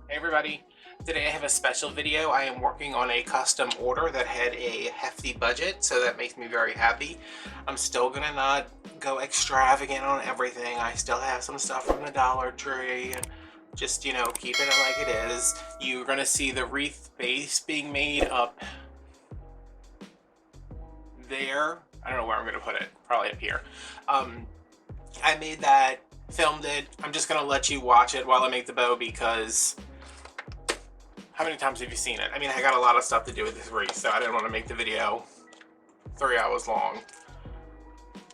Hey everybody, today I have a special video. I am working on a custom order that had a hefty budget, so that makes me very happy. I'm still gonna not go extravagant on everything. I still have some stuff from the Dollar Tree. Just, keeping it like it is. You're gonna see the wreath base being made up there. I don't know where I'm gonna put it, probably up here. I made that, filmed it. I'm just gonna let you watch it while I make the bow because how many times have you seen it? I mean, I got a lot of stuff to do with this wreath, so I didn't want to make the video 3 hours long.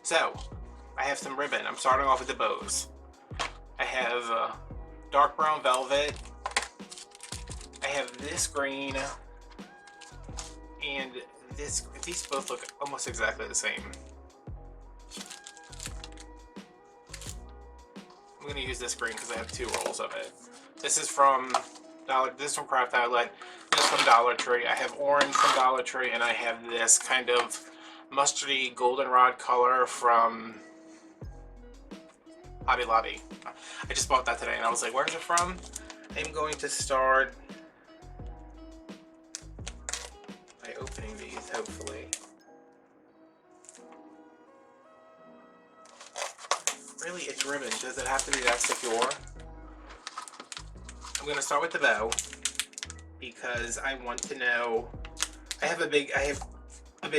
So, I have some ribbon. I'm starting off with the bows. I have dark brown velvet. I have this green. And this, these both look almost exactly the same. I'm going to use this green because I have 2 rolls of it. This is from Craft Outlet. This from Dollar Tree. I have orange from Dollar Tree, and I have this kind of mustardy goldenrod color from Hobby Lobby. I just bought that today, and I was like, "Where's it from?" I'm going to start by opening these, hopefully. Really, it's ribbon. Does it have to be that secure? I'm going to start with the bow because I want to know. I have a big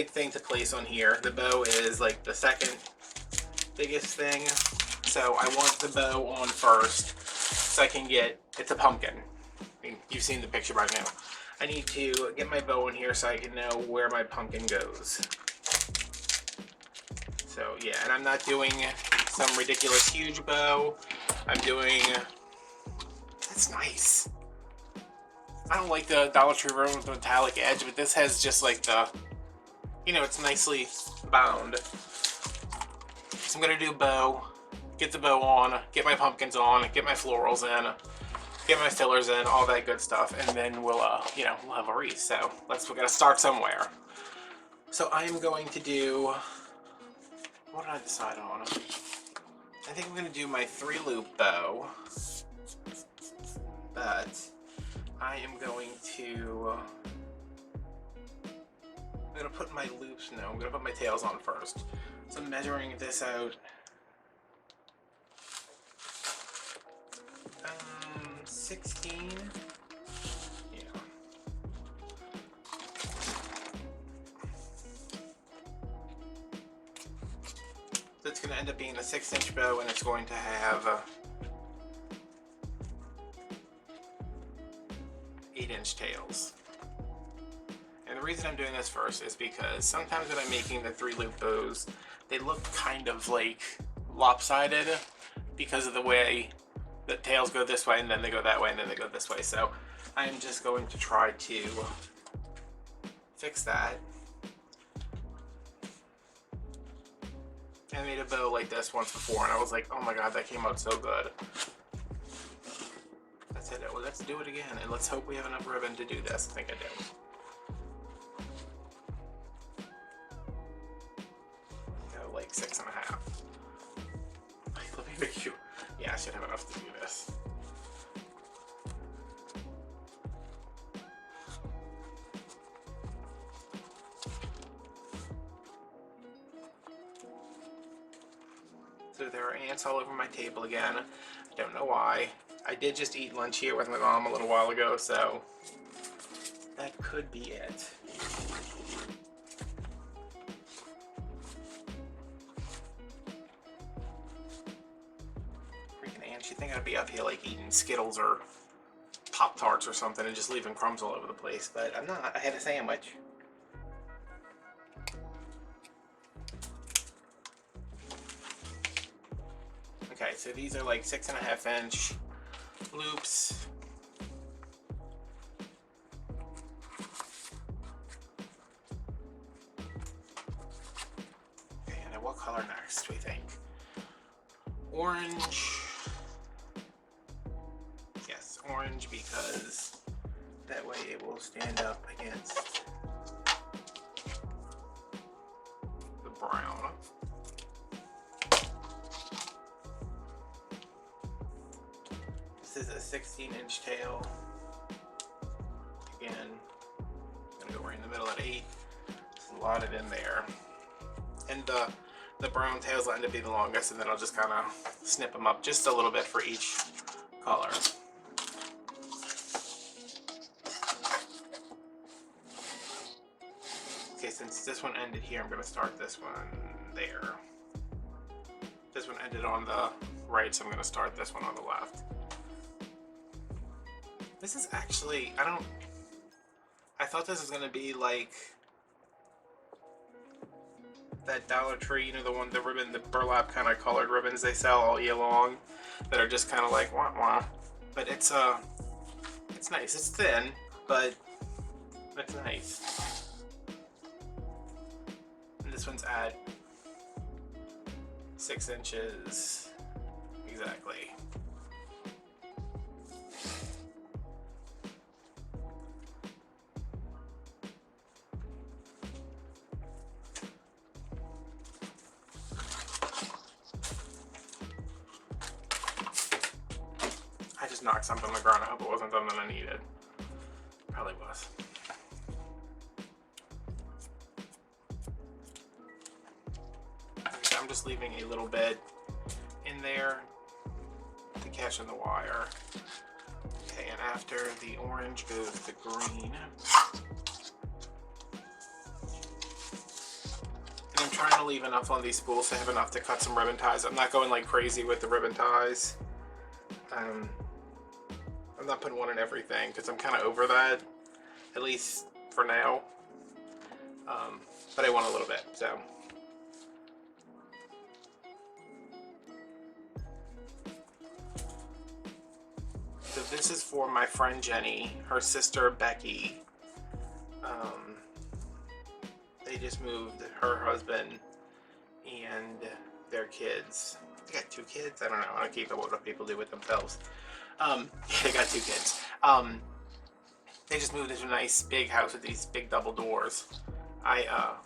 thing to place on here. The bow is like the second biggest thing, so I want the bow on first so I can get. It's a pumpkin. I mean, you've seen the picture by now. I need to get my bow in here so I can know where my pumpkin goes. So yeah, and I'm not doing some ridiculous huge bow. I'm doing. That's nice. I don't like the Dollar Tree ribbon with the metallic edge, but this has just like the, it's nicely bound. So I'm gonna do bow, get the bow on, get my pumpkins on, get my florals in, get my fillers in, all that good stuff, and then we'll have a wreath. So we gotta start somewhere. So I am going to do. What did I decide on? I think I'm gonna do my 3-loop bow, but I am going to. I'm gonna put my loops. No, I'm gonna put my tails on first. So I'm measuring this out. 16. Yeah. So it's gonna end up being a 6-inch bow, and it's going to have 8-inch tails. And the reason I'm doing this first is because sometimes when I'm making the 3-loop bows, they look kind of like lopsided because of the way the tails go this way and then they go that way and then they go this way. So I'm just going to try to fix that. I made a bow like this once before and I was like, oh my god, that came out so good. I said, well, let's do it again and let's hope we have enough ribbon to do this. I think I do. Like 6.5. Let me make sure. Yeah, I should have enough to do this. So there are ants all over my table again. I don't know why. I did just eat lunch here with my mom a little while ago, so that could be it. You think I'd be up here like eating Skittles or Pop-Tarts or something and just leaving crumbs all over the place, but I'm not. I had a sandwich. Okay, so these are like 6.5-inch loops. Okay, and then what color next, we think? Orange. Orange because that way it will stand up against the brown. This is a 16-inch tail. middle at 8. Just lot it in there. And the brown tails will end up being the longest, and then I'll just kind of snip them up just a little bit for each color. Okay, since this one ended here, I'm going to start this one there. This one ended on the right, so I'm going to start this one on the left. This is actually, I thought this was going to be like that Dollar Tree, you know, the ribbon, the burlap kind of colored ribbons they sell all year long that are just kind of like wah wah. But it's nice. It's thin, but it's nice. And this one's at 6 inches exactly. I just knocked something on the ground. I hope it wasn't something I needed. Probably was. Okay, I'm just leaving a little bit in there to catch in the wire. Okay, and after the orange goes the green. And I'm trying to leave enough on these spools to have enough to cut some ribbon ties. I'm not going like crazy with the ribbon ties. I'm not putting one in everything because I'm kind of over that, at least for now. But I want a little bit, so. So this is for my friend Jenny, her sister Becky. They just moved, her husband and their kids. They got 2 kids? I don't know. I don't keep up with what people do with themselves. They got 2 kids. They just moved into a nice big house with these big double doors. I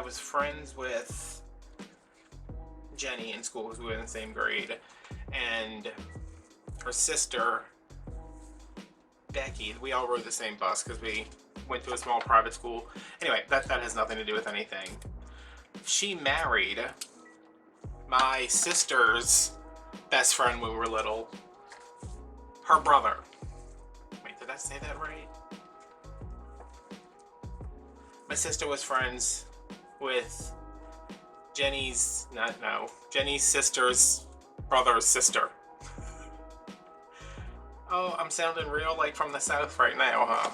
was friends with Jenny in school because we were in the same grade, and her sister Becky, we all rode the same bus because we went to a small private school. Anyway, that has nothing to do with anything. She married my sister's best friend when we were little, her brother. Wait, did I say that right? My sister was friends with Jenny's sister's brother's sister. Oh, I'm sounding real like from the South right now, huh?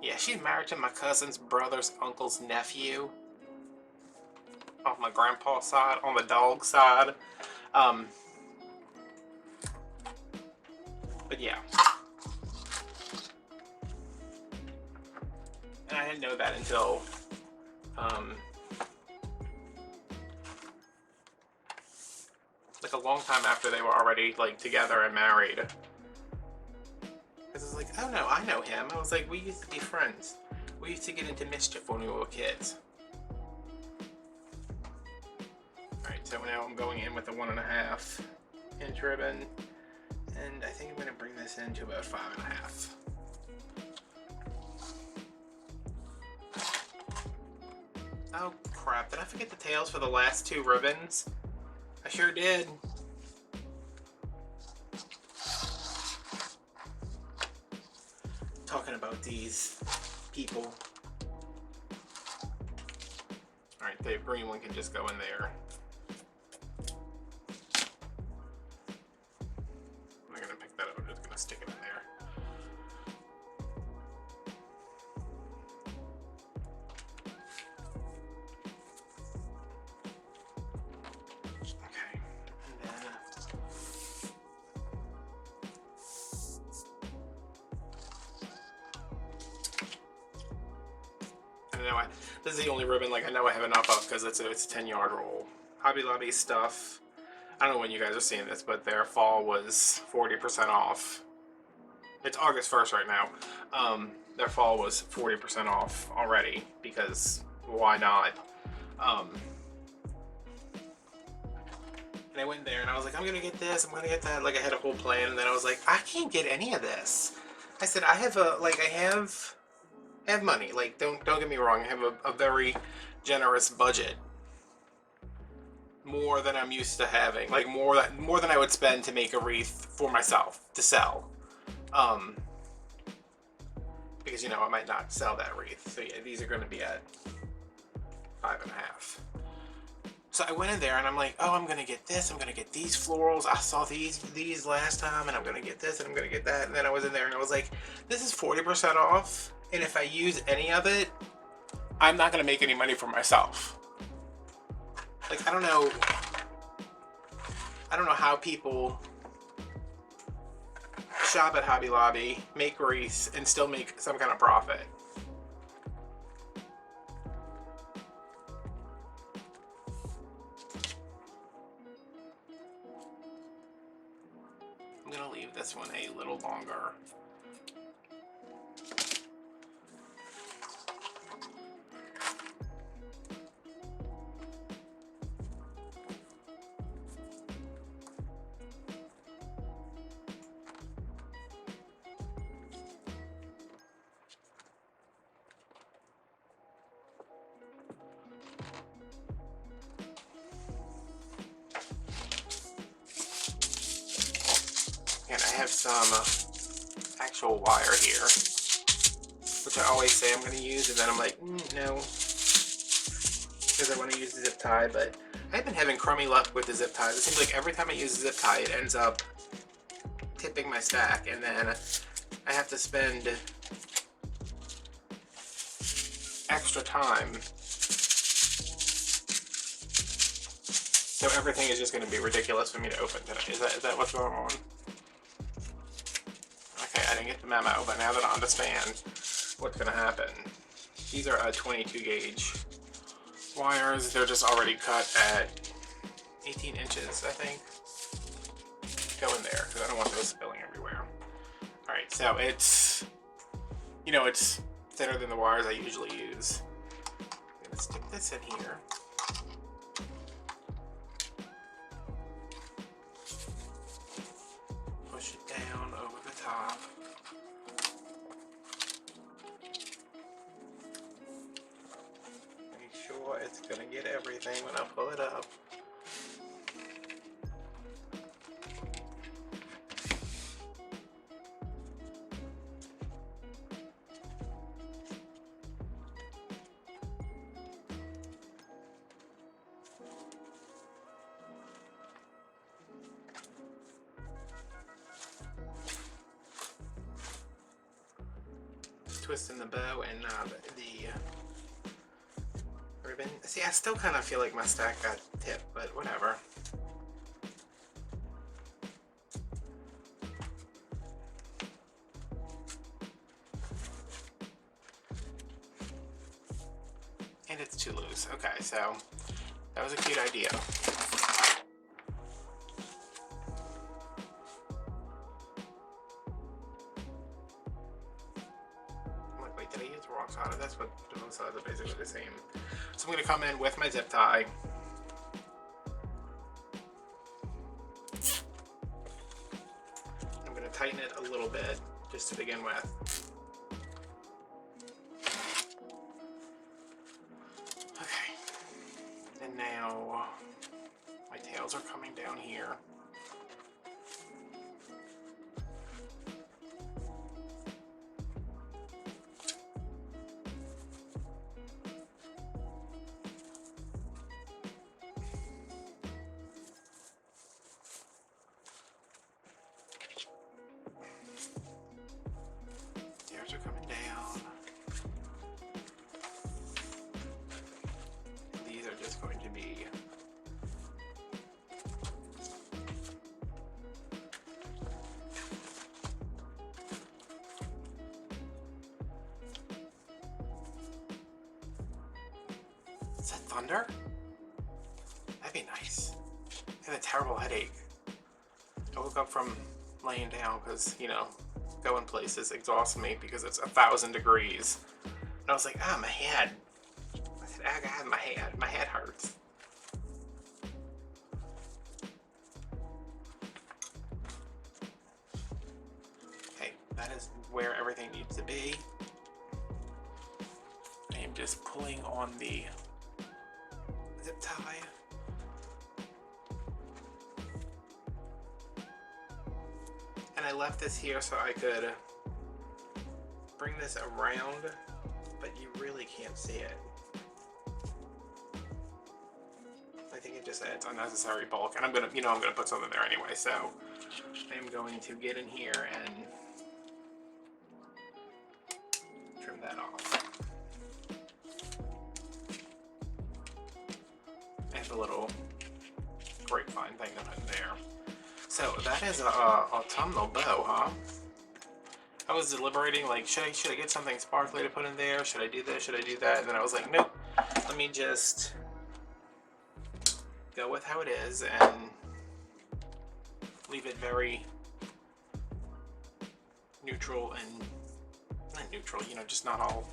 Yeah, she's married to my cousin's brother's uncle's nephew. On my grandpa's side, on the dog side. But yeah. And I didn't know that until like a long time after they were already like together and married. Because I was like, oh no, I know him. I was like, we used to be friends. We used to get into mischief when we were kids. Alright, so now I'm going in with a 1.5 inch ribbon. And I think I'm going to bring this into about 5.5. Oh crap, did I forget the tails for the last 2 ribbons? I sure did. Talking about these people. Alright, the green one can just go in there. I'm not gonna pick that up, I'm just gonna stick it in there. Okay, and then this is the only ribbon like I know I have enough of because it's a 10-yard roll. Hobby Lobby stuff. I don't know when you guys are seeing this, but their fall was 40% off. It's August 1st right now. Their fall was 40% off already because why not? And I went there and I was like, I'm gonna get this, I'm gonna get that. Like I had a whole plan, and then I was like, I can't get any of this. I said, I have I have money. Like, don't get me wrong. I have a very generous budget. More than I'm used to having. Like, more than I would spend to make a wreath for myself to sell. Because, you know, I might not sell that wreath. So yeah, these are going to be at 5.5. So I went in there and I'm like, oh, I'm going to get this. I'm going to get these florals. I saw these last time, and I'm going to get this and I'm going to get that. And then I was in there and I was like, this is 40% off. And if I use any of it, I'm not going to make any money for myself. Like, I don't know how people shop at Hobby Lobby, make wreaths, and still make some kind of profit. I'm gonna leave this one a little longer. And I have some actual wire here, which I always say I'm going to use, and then I'm like, no, because I want to use the zip tie, but I've been having crummy luck with the zip ties. It seems like every time I use the zip tie, it ends up tipping my stack, and then I have to spend extra time. So everything is just going to be ridiculous for me to open today. Is that what's going on? Okay, I didn't get the memo, but now that I understand what's going to happen. These are 22 gauge wires. They're just already cut at 18 inches, I think. Go in there, because I don't want those spilling everywhere. Alright, so it's, you know, it's thinner than the wires I usually use. I'm going to stick this in here. Push it down over the top. Make sure it's going to get everything when I pull it up. Twisting the bow and the ribbon. See, I still kind of feel like my stack got tipped, but whatever. And it's too loose. Okay, so that was a cute idea. Did I use the wrong side? That's what the both sides are basically the same. So I'm going to come in with my zip tie. I'm going to tighten it a little bit just to begin with. Okay. And now my tails are coming down here. Are coming down. These are just going to be Is that thunder? That'd be nice. I had a terrible headache. I woke up from laying down because, you know, going places exhausts me because it's 1,000 degrees. And I was like, my head. I said, I got my head. My head hurts. Okay, that is where everything needs to be. just pulling on the zip tie. And I left this here so I could bring this around, but you really can't see it. I think it just adds unnecessary bulk, and I'm gonna put something there anyway, so I'm going to get in here and trim that off. I have a little grapevine thing to put in there. So that is a autumnal bow, huh? I was deliberating, like, should I get something sparkly to put in there? Should I do this? Should I do that? And then I was like, nope. Let me just go with how it is and leave it very neutral and not neutral, you know, just not all.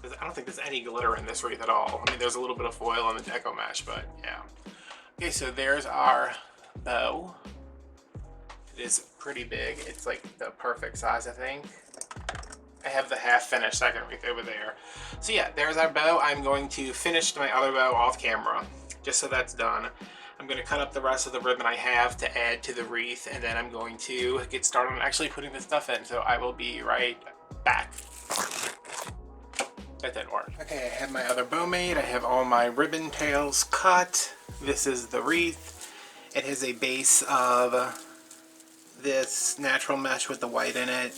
I don't think there's any glitter in this wreath at all. I mean, there's a little bit of foil on the Deco mesh, but yeah. Okay, so there's our bow. It is pretty big. It's like the perfect size, I think. I have the half finished second wreath over there. So yeah, there's our bow. I'm going to finish my other bow off camera, just so that's done. I'm going to cut up the rest of the ribbon I have to add to the wreath, and then I'm going to get started on actually putting this stuff in. So I will be right back. That didn't work. Okay, I have my other bow made. I have all my ribbon tails cut. This is the wreath. It has a base of this natural mesh with the white in it,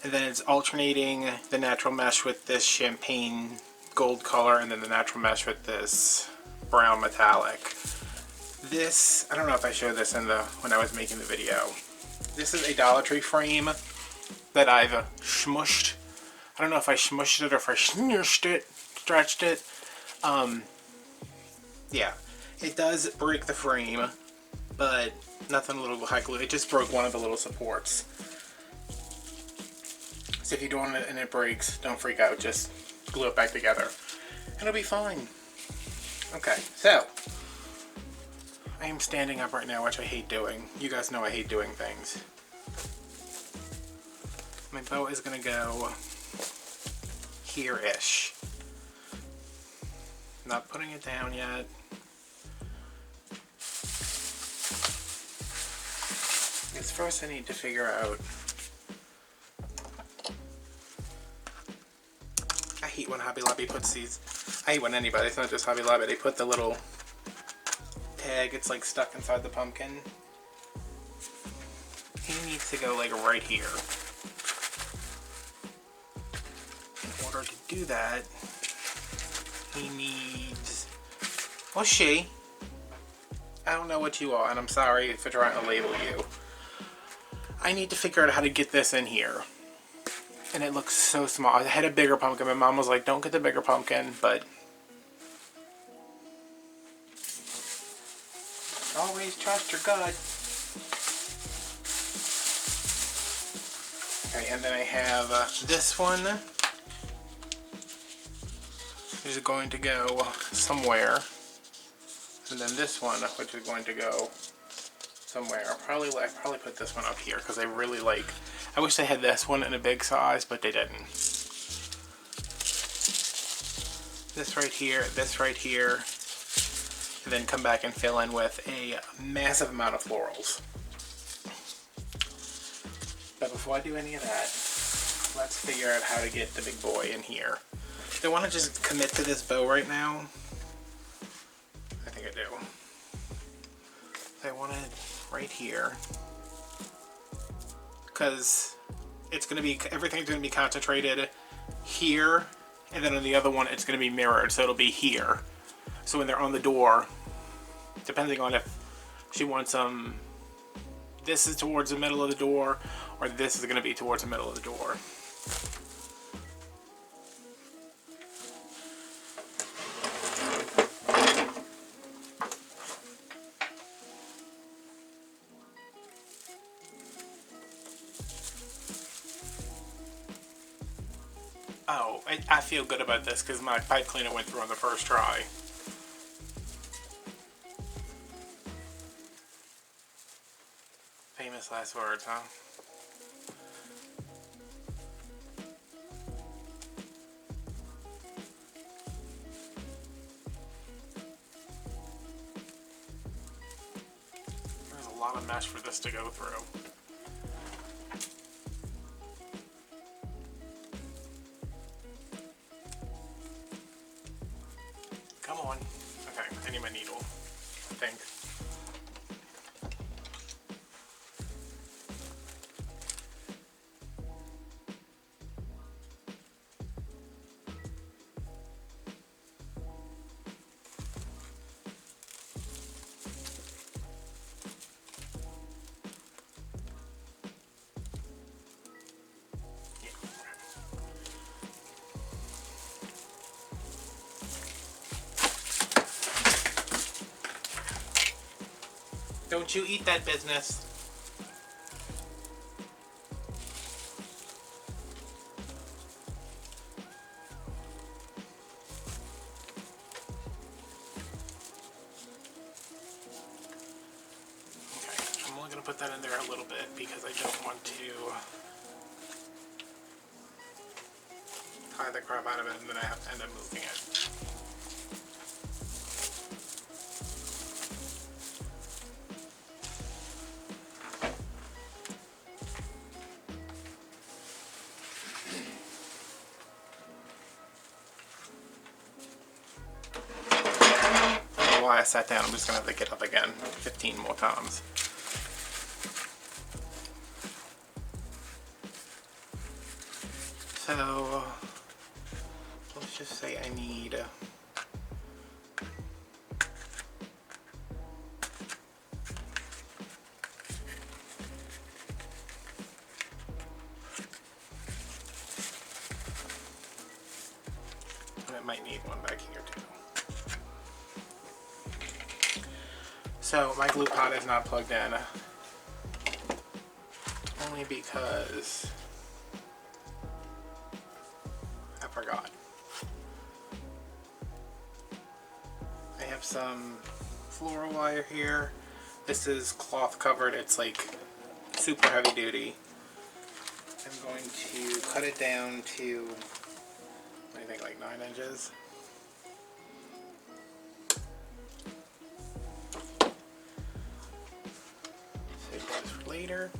and then it's alternating the natural mesh with this champagne gold color, and then the natural mesh with this brown metallic. This, I don't know if I showed this when I was making the video. This is a Dollar Tree frame that I've smushed. I don't know if I smushed it or if I stretched it. Yeah, it does break the frame, but nothing a little high glue. It just broke one of the little supports. So if you do it and it breaks, don't freak out. Just glue it back together, and it'll be fine. Okay, so I am standing up right now, which I hate doing. You guys know I hate doing things. My bow is gonna go here-ish. Not putting it down yet. Because first I need to figure out. I hate when Hobby Lobby puts these. I hate when anybody, it's not just Hobby Lobby, they put the little tag, it's like stuck inside the pumpkin. He needs to go like right here. In order to do that, he needs, well, she, I don't know what you are, and I'm sorry for trying to label you. I need to figure out how to get this in here. And it looks so small. I had a bigger pumpkin. My mom was like, don't get the bigger pumpkin, but always trust your gut. Okay, and then I have this one. Which is going to go somewhere. And then this one, which is going to go somewhere. I probably put this one up here because I really like. I wish they had this one in a big size, but they didn't. This right here, and then come back and fill in with a massive amount of florals. But before I do any of that, let's figure out how to get the big boy in here. Do I want to just commit to this bow right now? I think I do. I want it right here. Because it's going to be, everything's going to be concentrated here, and then on the other one it's going to be mirrored, so it'll be here. So when they're on the door, depending on if she wants this is towards the middle of the door, or this is going to be towards the middle of the door. Oh, I feel good about this because my pipe cleaner went through on the first try. Famous last words, huh? lot of mesh for this to go through. Come on. Okay, I need my needle, I think. Don't you eat that business. Okay, I'm only going to put that in there a little bit because I don't want to tie the crap out of it and then I have to end up moving it. While I sat down, I'm just going to have to get up again 15 more times. So, let's just say I need and I might need one back here too. So my glue pot is not plugged in, only because I forgot. I have some floral wire here. This is cloth covered, it's like super heavy duty. I'm going to cut it down to, what do you think, like 9 inches? Later.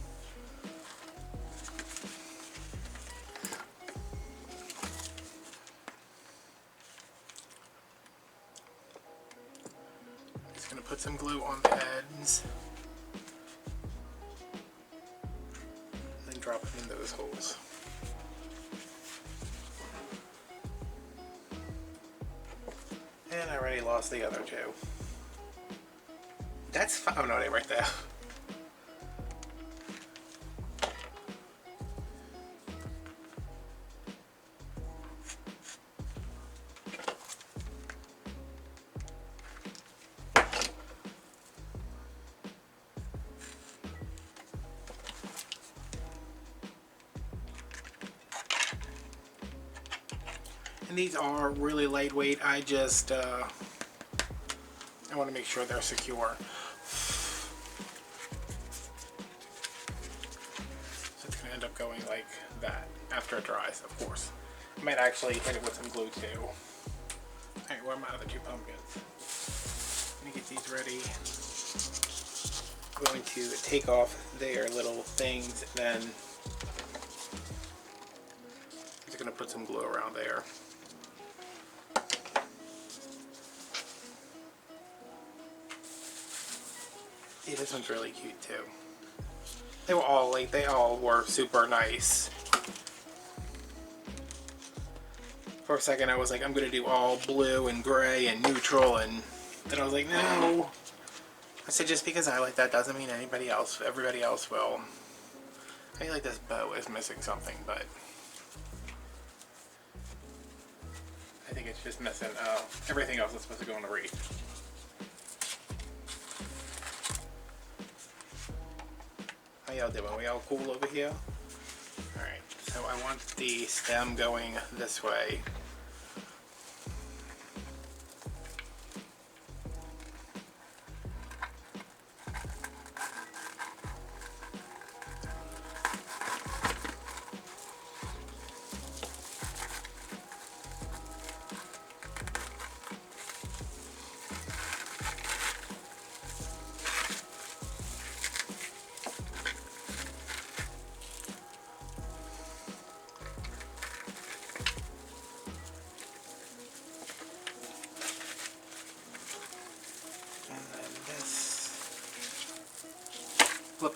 I'm just going to put some glue on the ends and then drop it in those holes. And I already lost the other two. That's fine. Oh no, they're right there. And these are really lightweight. I just I want to make sure they're secure. So it's going to end up going like that after it dries, of course. I might actually hit it with some glue too. Alright, where are my other two pumpkins? Let me get these ready. I'm going to take off their little things and then I'm just going to put some glue around there. See, this one's really cute too. They were all like, they all were super nice. For a second I was like, I'm gonna do all blue and gray and neutral, and then I was like, no. I said, just because I like that doesn't mean everybody else will. I feel like this bow is missing something, but I think it's just missing everything else that's supposed to go on the wreath. How y'all doing? We all cool over here? Alright, so I want the stem going this way.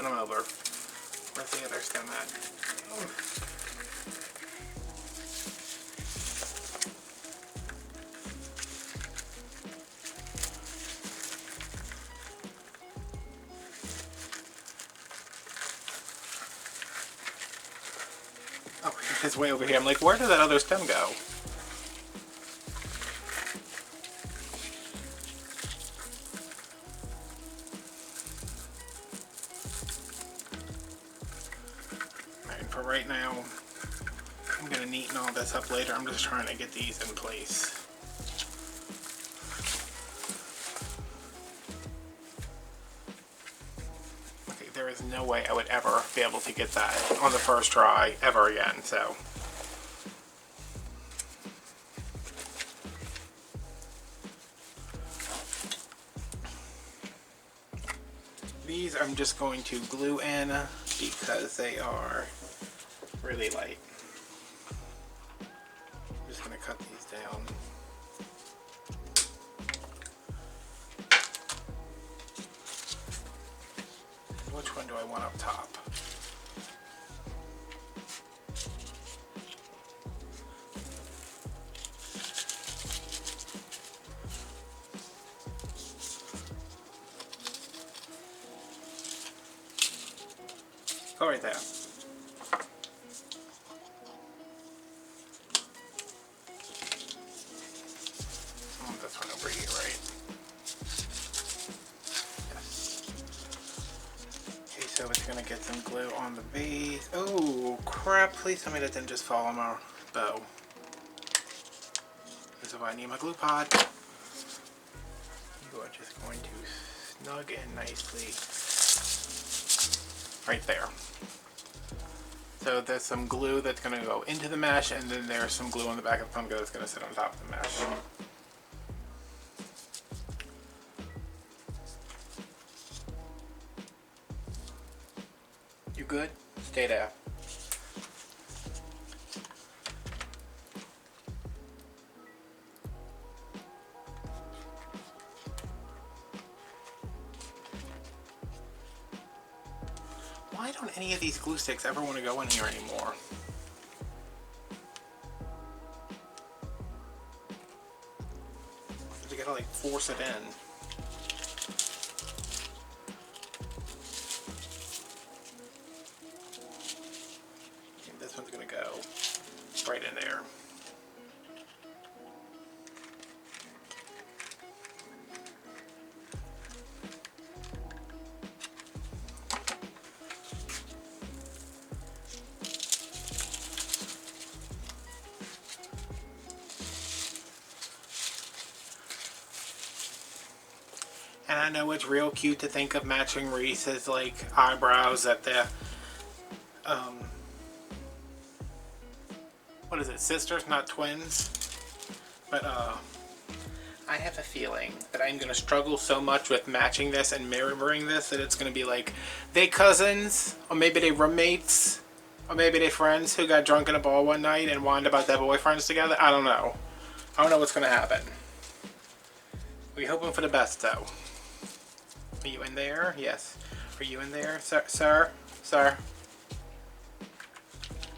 flipping them over. Where's the other stem at? Oh, it's way over here. I'm like, where did that other stem go? Alright, for right now, I'm going to neaten all this up later. I'm just trying to get these in place. Okay, there is no way I would ever be able to get that on the first try ever again, so. These I'm just going to glue in because they are really light. I'm just going to cut these down. Which one do I want up top? Go right there. This one over here, right? Yes. Okay, so it's gonna get some glue on the base. Oh crap, please tell me that didn't just fall on my bow. This is why I need my glue pot. You are just going to snug in nicely right there. So there's some glue that's going to go into the mesh, and then there's some glue on the back of the pumpkin that's going to sit on top of the mesh. You good? Stay there. Why don't any of these glue sticks ever want to go in here anymore? You gotta like force it in. And this one's gonna go right in there. And I know it's real cute to think of matching Wreaths' like eyebrows at the, what is it, sisters, not twins? But I have a feeling that I'm going to struggle so much with matching this and mirroring this that it's going to be like they cousins, or maybe they roommates, or maybe they friends who got drunk in a bar one night and whined about their boyfriends together. I don't know. I don't know what's going to happen. We're hoping for the best though. Are you in there? Yes. Are you in there? Sir? Sir? Sir?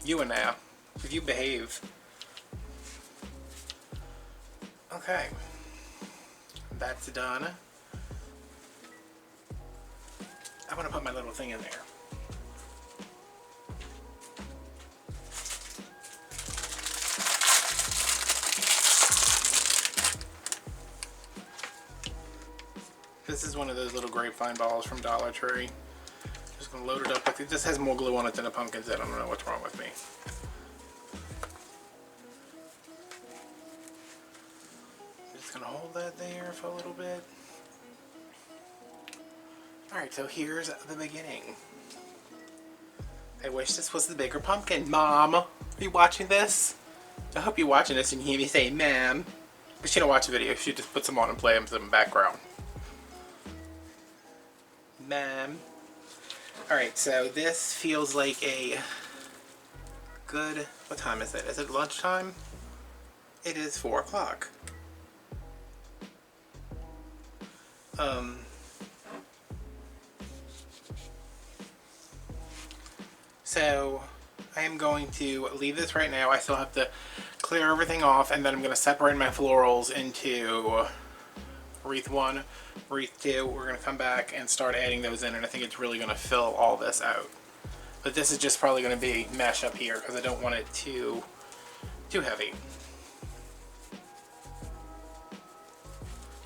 You in there. If you behave. Okay. That's done. I'm going to put my little thing in there. This is one of those little grapevine balls from Dollar Tree. Just gonna load it up with it. This has more glue on it than a pumpkin's head. I don't know what's wrong with me. Just gonna hold that there for a little bit. Alright, so here's the beginning. I wish this was the bigger pumpkin. Mom, are you watching this? I hope you're watching this and you hear me say, ma'am. But she don't watch the video. She just puts them on and play them in the background. Ma'am. Alright, so this feels like a good... What time is it? Is it lunchtime? It is 4 o'clock. So I am going to leave this right now. I still have to clear everything off, and then I'm going to separate my florals into wreath 1, wreath 2. We're going to come back and start adding those in, and I think it's really going to fill all this out. But this is just probably going to be mesh up here because I don't want it too heavy.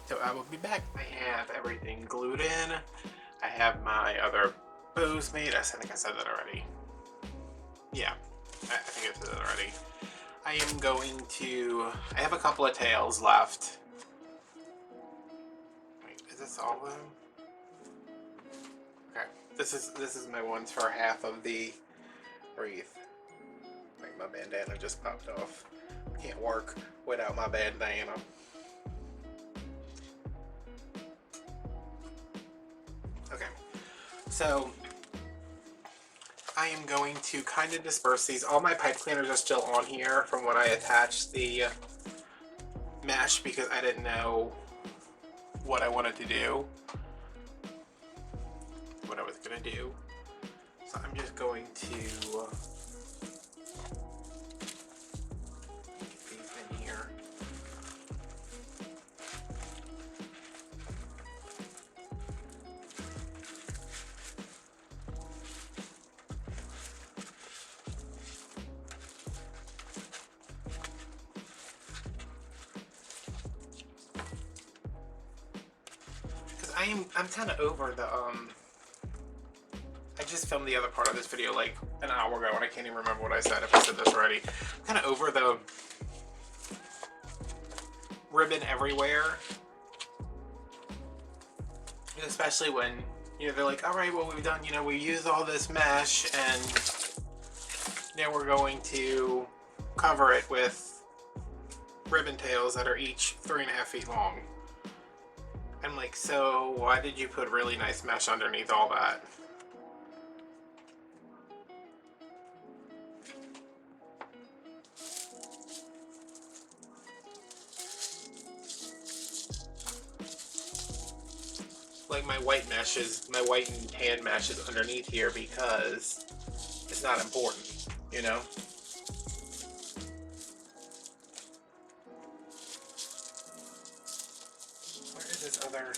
So I will be back. I have everything glued in. I have my other bows made. I think I said that already. Yeah, I think I said that already. I am going to, I have a couple of tails left. Wait, is this all of them? Okay, this is my ones for half of the wreath. Like my bandana just popped off. Can't work without my bandana. Okay, so I am going to kind of disperse these. All my pipe cleaners are still on here from when I attached the mesh because I didn't know what I wanted to do, what I was going to do. So I'm just going to get these in here. I'm kind of over the I just filmed the other part of this video like an hour ago and I can't even remember what I said, if I said this already. I'm kind of over the ribbon everywhere, especially when, you know, they're like, all right, well, we've done, you know, we used all this mesh and now we're going to cover it with ribbon tails that are each 3.5 feet long. I'm like, so why did you put really nice mesh underneath all that? Like my white mesh is, my white and tan mesh is underneath here because it's not important, you know? Where is this other?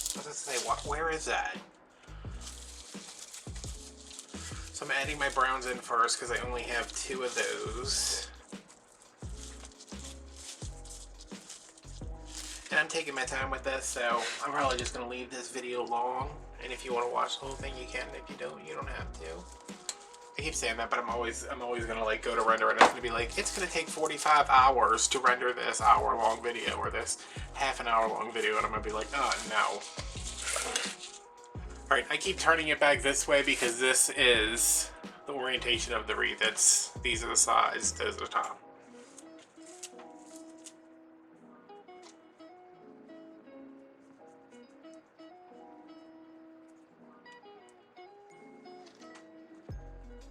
I was gonna say, what? Where is that? So I'm adding my browns in first because I only have 2 of those. And I'm taking my time with this, so I'm probably just going to leave this video long. And if you want to watch the whole thing, you can. If you don't, you don't have to. I keep saying that, but I'm always going to like go to render and it's going to be like, it's going to take 45 hours to render this hour-long video or this half-an-hour-long video. And I'm going to be like, oh, no. Alright, I keep turning it back this way because this is the orientation of the wreath. These are the sides, those are the top.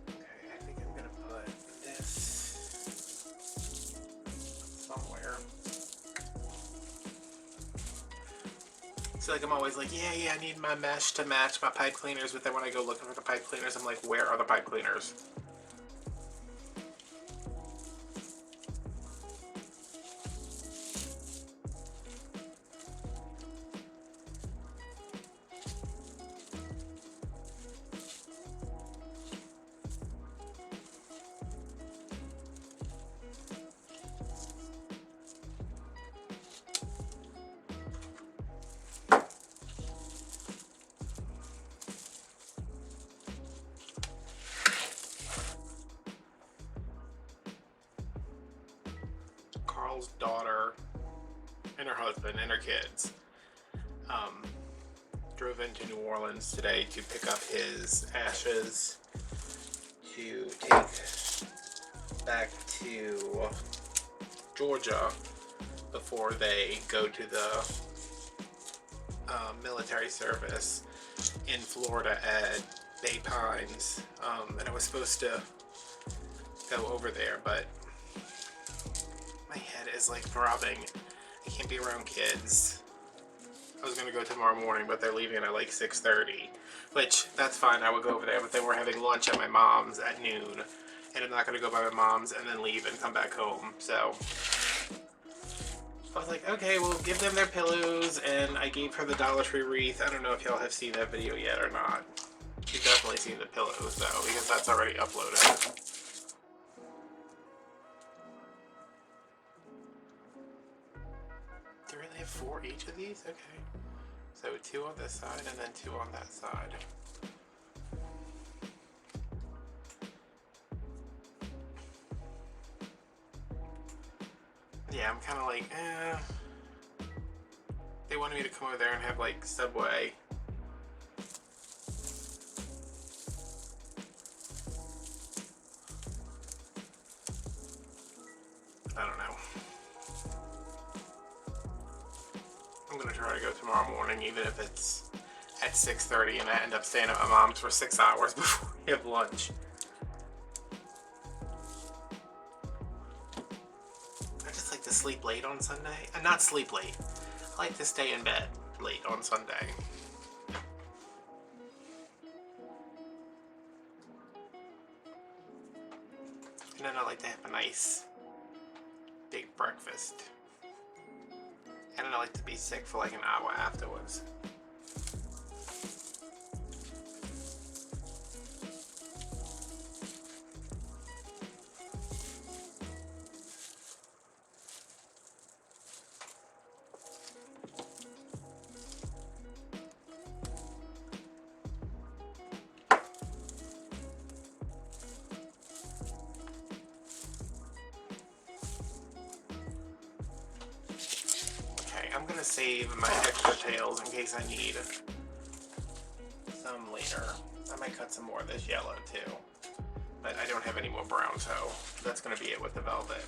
Okay, I think I'm going to put this somewhere. So like I'm always like, yeah, I need my mesh to match my pipe cleaners, but then when I go looking for the pipe cleaners, I'm like, where are the pipe cleaners? Carl's daughter and her husband and her kids drove into New Orleans today to pick up his ashes to take back to Georgia before they go to the military service in Florida at Bay Pines. And I was supposed to go over there, but My head is like throbbing. I can't be around kids. I was gonna go tomorrow morning, but they're leaving at like 6:30, which that's fine. I would go over there, but then we're having lunch at my mom's at noon, and I'm not gonna go by my mom's and then leave and come back home. So I was like, okay, we'll give them their pillows, and I gave her the Dollar Tree wreath. I don't know if y'all have seen that video yet or not. You've definitely seen the pillows though, because that's already uploaded. Do you really have 4 each of these? Okay. So 2 on this side and then 2 on that side. Yeah, I'm kind of like, They wanted me to come over there and have like Subway. I don't know. I'm gonna try to go tomorrow morning, even if it's at 6:30 and I end up staying at my mom's for 6 hours before we have lunch. I just like to sleep late on Sunday. Not sleep late. I like to stay in bed late on Sunday. And then I like to have a nice big breakfast. And then I like to be sick for like an hour afterwards. I'm gonna save my extra tails in case I need some later. I might cut some more of this yellow too, but I don't have any more brown, so that's gonna be it with the velvet.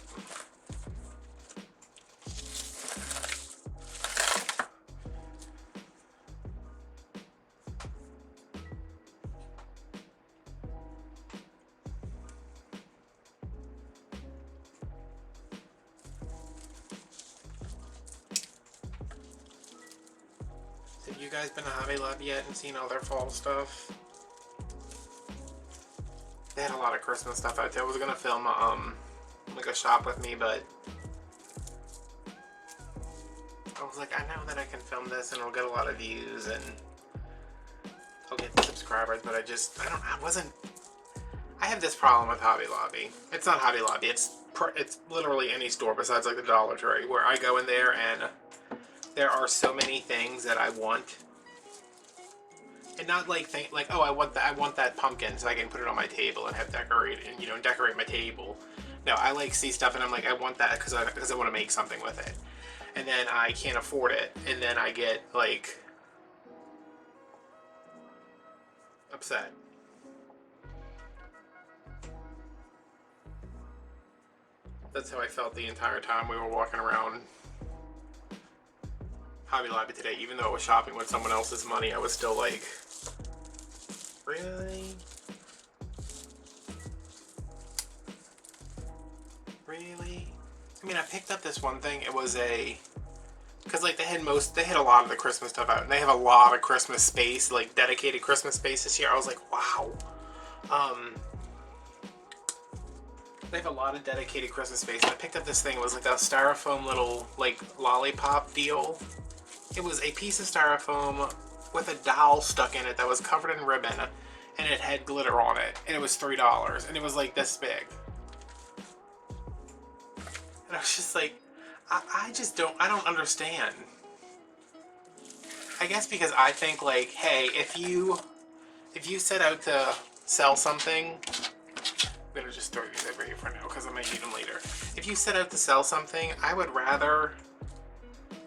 Have you guys been to Hobby Lobby yet and seen all their fall stuff? They had a lot of Christmas stuff out there. I was gonna film like a shop with me, but I was like, I know that I can film this and it'll get a lot of views and I'll get subscribers, but I have this problem with Hobby Lobby. It's not Hobby Lobby, it's literally any store besides like the Dollar Tree, where I go in there and there are so many things that I want, and not like oh, I want that pumpkin so I can put it on my table and have decorate and decorate my table. No, I like see stuff and I'm like, I want that because I want to make something with it, and then I can't afford it, and then I get like upset. That's how I felt the entire time we were walking around Hobby Lobby today. Even though I was shopping with someone else's money, I was still like, really? Really? I mean, I picked up this one thing. It was because like they had a lot of the Christmas stuff out, and they have a lot of Christmas space, like dedicated Christmas space this year. I was like, wow. They have a lot of dedicated Christmas space. And I picked up this thing. It was like a styrofoam little like lollipop deal. It was a piece of styrofoam with a doll stuck in it that was covered in ribbon, and it had glitter on it, and it was $3, and it was like this big. And I was just like, I don't understand. I guess because I think like, hey, if you set out to sell something, I'm gonna just throw these over here for now because I might need them later. If you set out to sell something, I would rather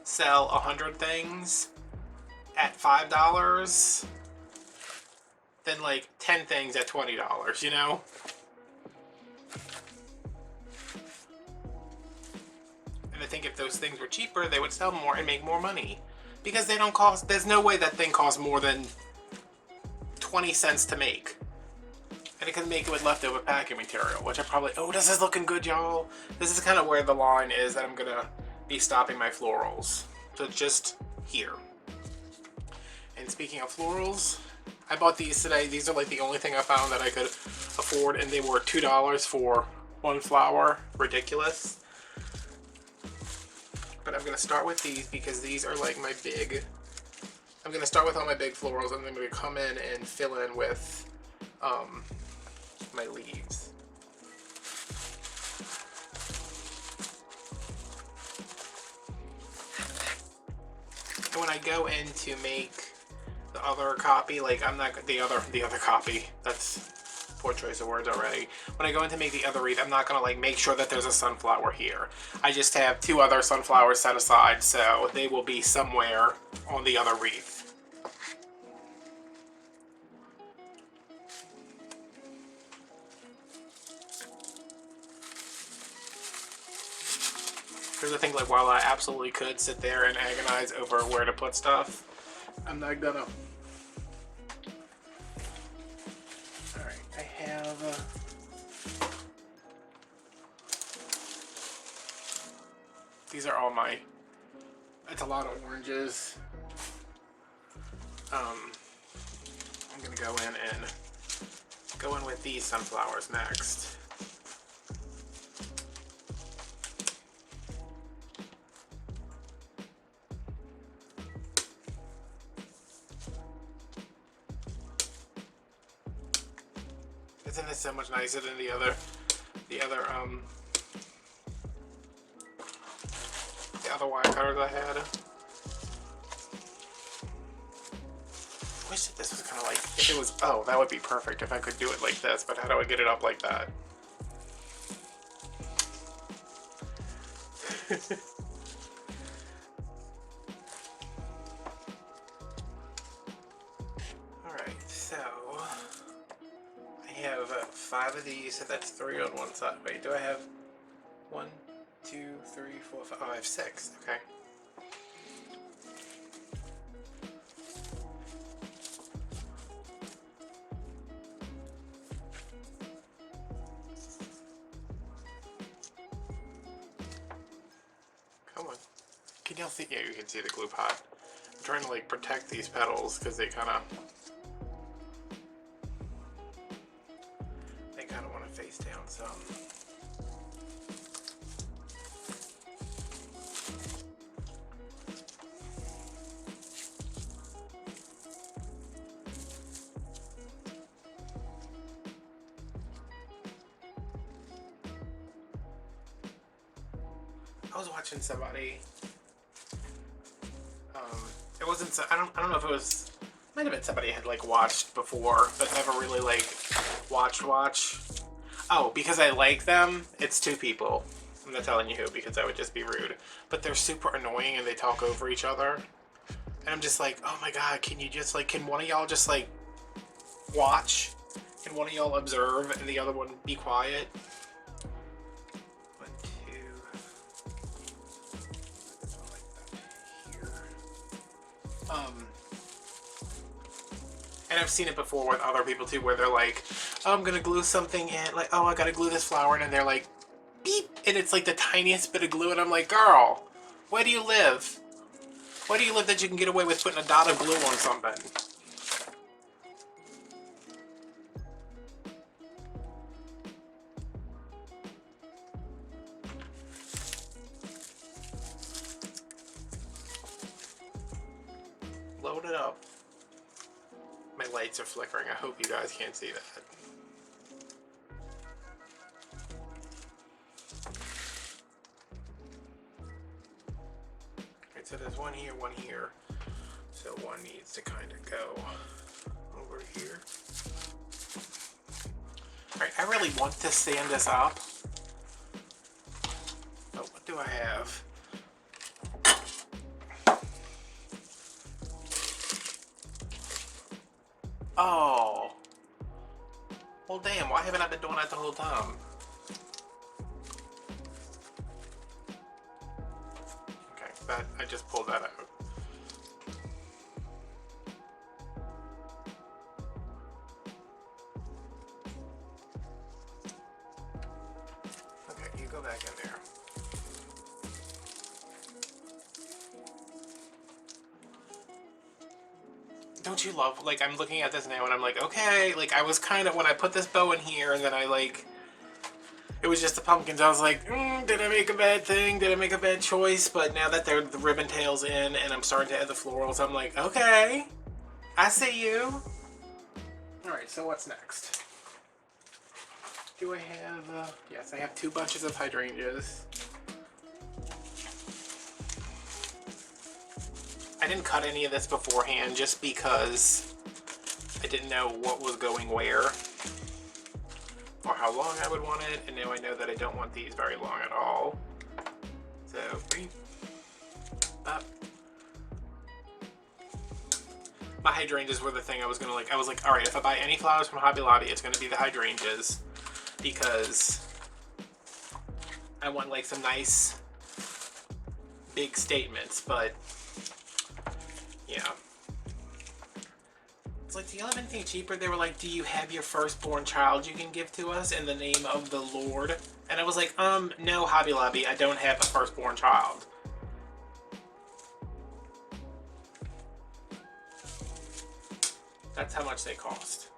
sell 100 things at $5 than like 10 things at $20, you know? And I think if those things were cheaper, they would sell more and make more money. Because they don't cost, there's no way that thing costs more than 20 cents to make. And I can make it with leftover packing material, which I probably, oh, this is looking good, y'all. This is kind of where the line is that I'm gonna be stopping my florals. So just here. And speaking of florals, I bought these today. These are like the only thing I found that I could afford, and they were $2 for one flower. Ridiculous. But I'm gonna start with these because these are like my big, I'm gonna start with all my big florals, and then I'm gonna come in and fill in with my leaves. And when I go in to make the other copy, like I'm not the other copy, that's poor choice of words already. When I go in to make the other wreath, I'm not gonna like make sure that there's a sunflower here. I just have 2 other sunflowers set aside, so they will be somewhere on the other wreath. Because I think, like, while I absolutely could sit there and agonize over where to put stuff, I'm not gonna. Alright, I have these are all my, it's a lot of oranges. I'm gonna go in with these sunflowers next. Isn't this so much nicer than the other wire cutters I had? I wish that this was kind of like, if it was, oh, that would be perfect if I could do it like this, but how do I get it up like that? Alright, so I have 5 of these, so that's 3 on one side. Wait, do I have 1, 2, 3, 4, 5? Oh, I have 6. Okay. Come on. Can y'all see? Yeah, you can see the glue pot. I'm trying to like protect these petals because they kind of want to face down some. I was watching somebody. It wasn't. I don't know if it was. Might have been somebody I had like watched before, but never really like watched. Oh, because I like them. It's 2 people. I'm not telling you who because that would just be rude. But they're super annoying and they talk over each other. And I'm just like, oh my god, can you just like, can one of y'all just like watch? Can one of y'all observe and the other one be quiet? And I've seen it before with other people too, where they're like, oh, I'm gonna glue something in, like, oh, I gotta glue this flower in, and they're like, beep, and it's like the tiniest bit of glue, and I'm like, girl, where do you live? Where do you live that you can get away with putting a dot of glue on something? Load it up. My lights are flickering. I hope you guys can't see that. Alright, so there's one here. So one needs to kind of go over here. Alright, I really want to stand this up. But what do I have? Oh. Well, damn, why haven't I been doing that the whole time? Okay, that, I just pulled that out. don't you love, like, I'm looking at this now and I'm like, okay, like, I was kind of, when I put this bow in here and then I, like, it was just the pumpkins, I was like, did I make a bad thing? Did I make a bad choice? But now that they're the ribbon tails in and I'm starting to add the florals, I'm like, okay, I see you. Alright, so what's next? Do I have, yes, I have 2 bunches of hydrangeas. I didn't cut any of this beforehand just because I didn't know what was going where or how long I would want it, and now I know that I don't want these very long at all. So, up. My hydrangeas were the thing I was gonna like. I was like, alright, if I buy any flowers from Hobby Lobby, it's gonna be the hydrangeas because I want like some nice big statements, but yeah. It's like, do you have anything cheaper? They were like, do you have your firstborn child you can give to us in the name of the Lord? And I was like, no, Hobby Lobby, I don't have a firstborn child. That's how much they cost.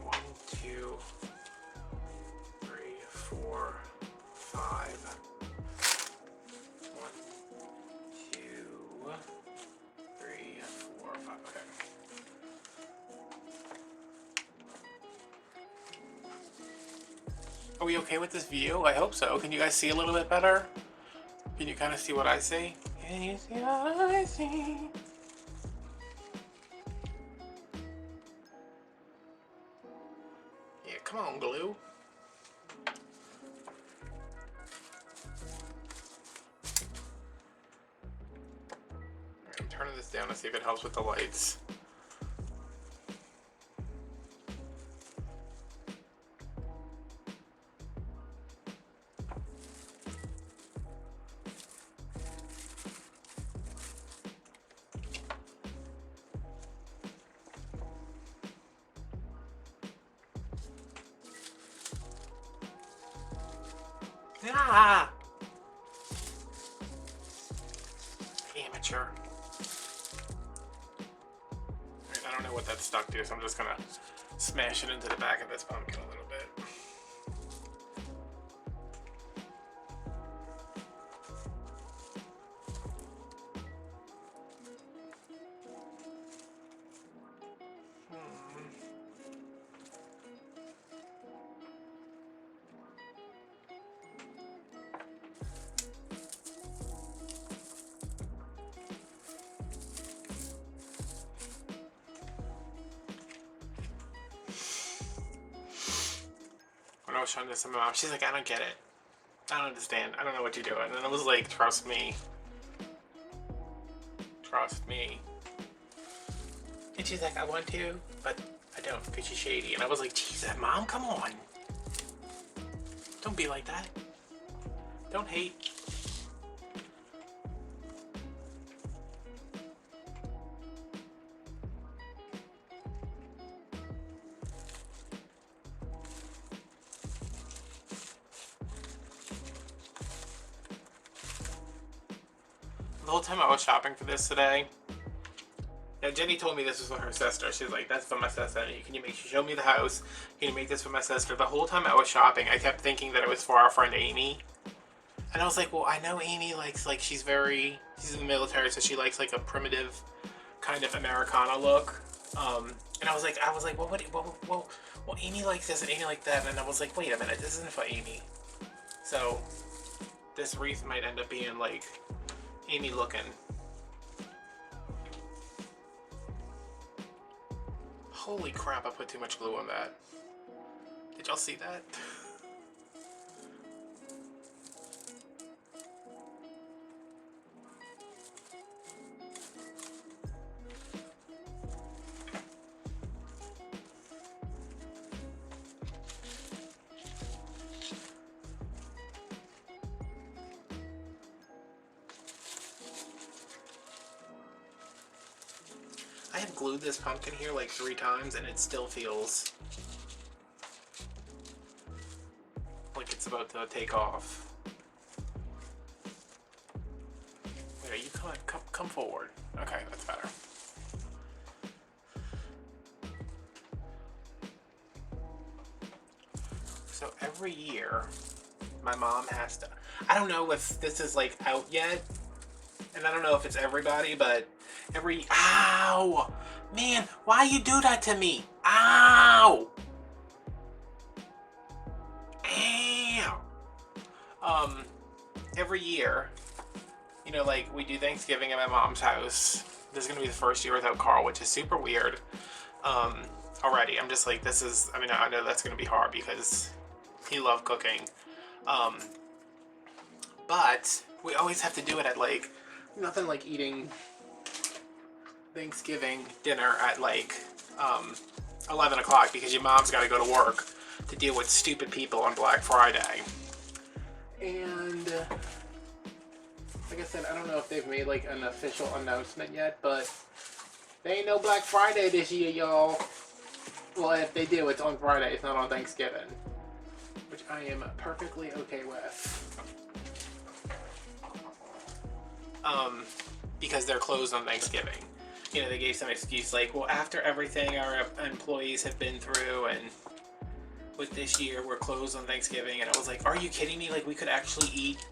One, two, three, four, five. 1, 2, 3, 4, 5. Okay. Are we okay with this view? I hope so. Can you guys see a little bit better? Can you kind of see what I see? Can you see what I see? Yeah, come on, glue. I'm turning this down to see if it helps with the lights. Ah! Amateur. I don't know what that's stuck to, so I'm just gonna smash it into the back of this pumpkin a little bit. When I was showing this to my mom, she's like, I don't get it. I don't understand. I don't know what you're doing. And I was like, trust me. Trust me. And she's like, I want to, but I don't because she's shady. And I was like, Jesus, Mom, come on. Don't be like that. Don't hate. The whole time I was shopping for this today, now Jenny told me this was for her sister. She's like, that's for my sister. She showed me the house. Can you make this for my sister? The whole time I was shopping, I kept thinking that it was for our friend Amy. And I was like, well, I know Amy likes, like, she's in the military, so she likes, like, a primitive kind of Americana look. And I was like, well, Amy likes this and Amy likes that. And I was like, wait a minute, this isn't for Amy. So, this wreath might end up being, like, Amy looking. Holy crap, I put too much glue on that. Did y'all see that? I have glued this pumpkin here like 3 times and it still feels like it's about to take off. Wait, are you come forward? Okay, that's better. So every year, my mom has to, I don't know if this is like out yet, and I don't know if it's everybody, but ow! Man, why you do that to me? Ow! Ow! Every year, you know, like, we do Thanksgiving at my mom's house. This is gonna be the first year without Carl, which is super weird. Already, I'm just like, this is, I mean, I know that's gonna be hard because he loved cooking. But we always have to do it at, like, nothing like eating Thanksgiving dinner at, like, 11 o'clock because your mom's gotta go to work to deal with stupid people on Black Friday. And like I said, I don't know if they've made like an official announcement yet, but there ain't no Black Friday this year, y'all. Well, if they do, it's on Friday. It's not on Thanksgiving, which I am perfectly okay with. Because they're closed on Thanksgiving. You know, they gave some excuse like, well, after everything our employees have been through, and with this year, we're closed on Thanksgiving. And I was like, are you kidding me? Like, we could actually eat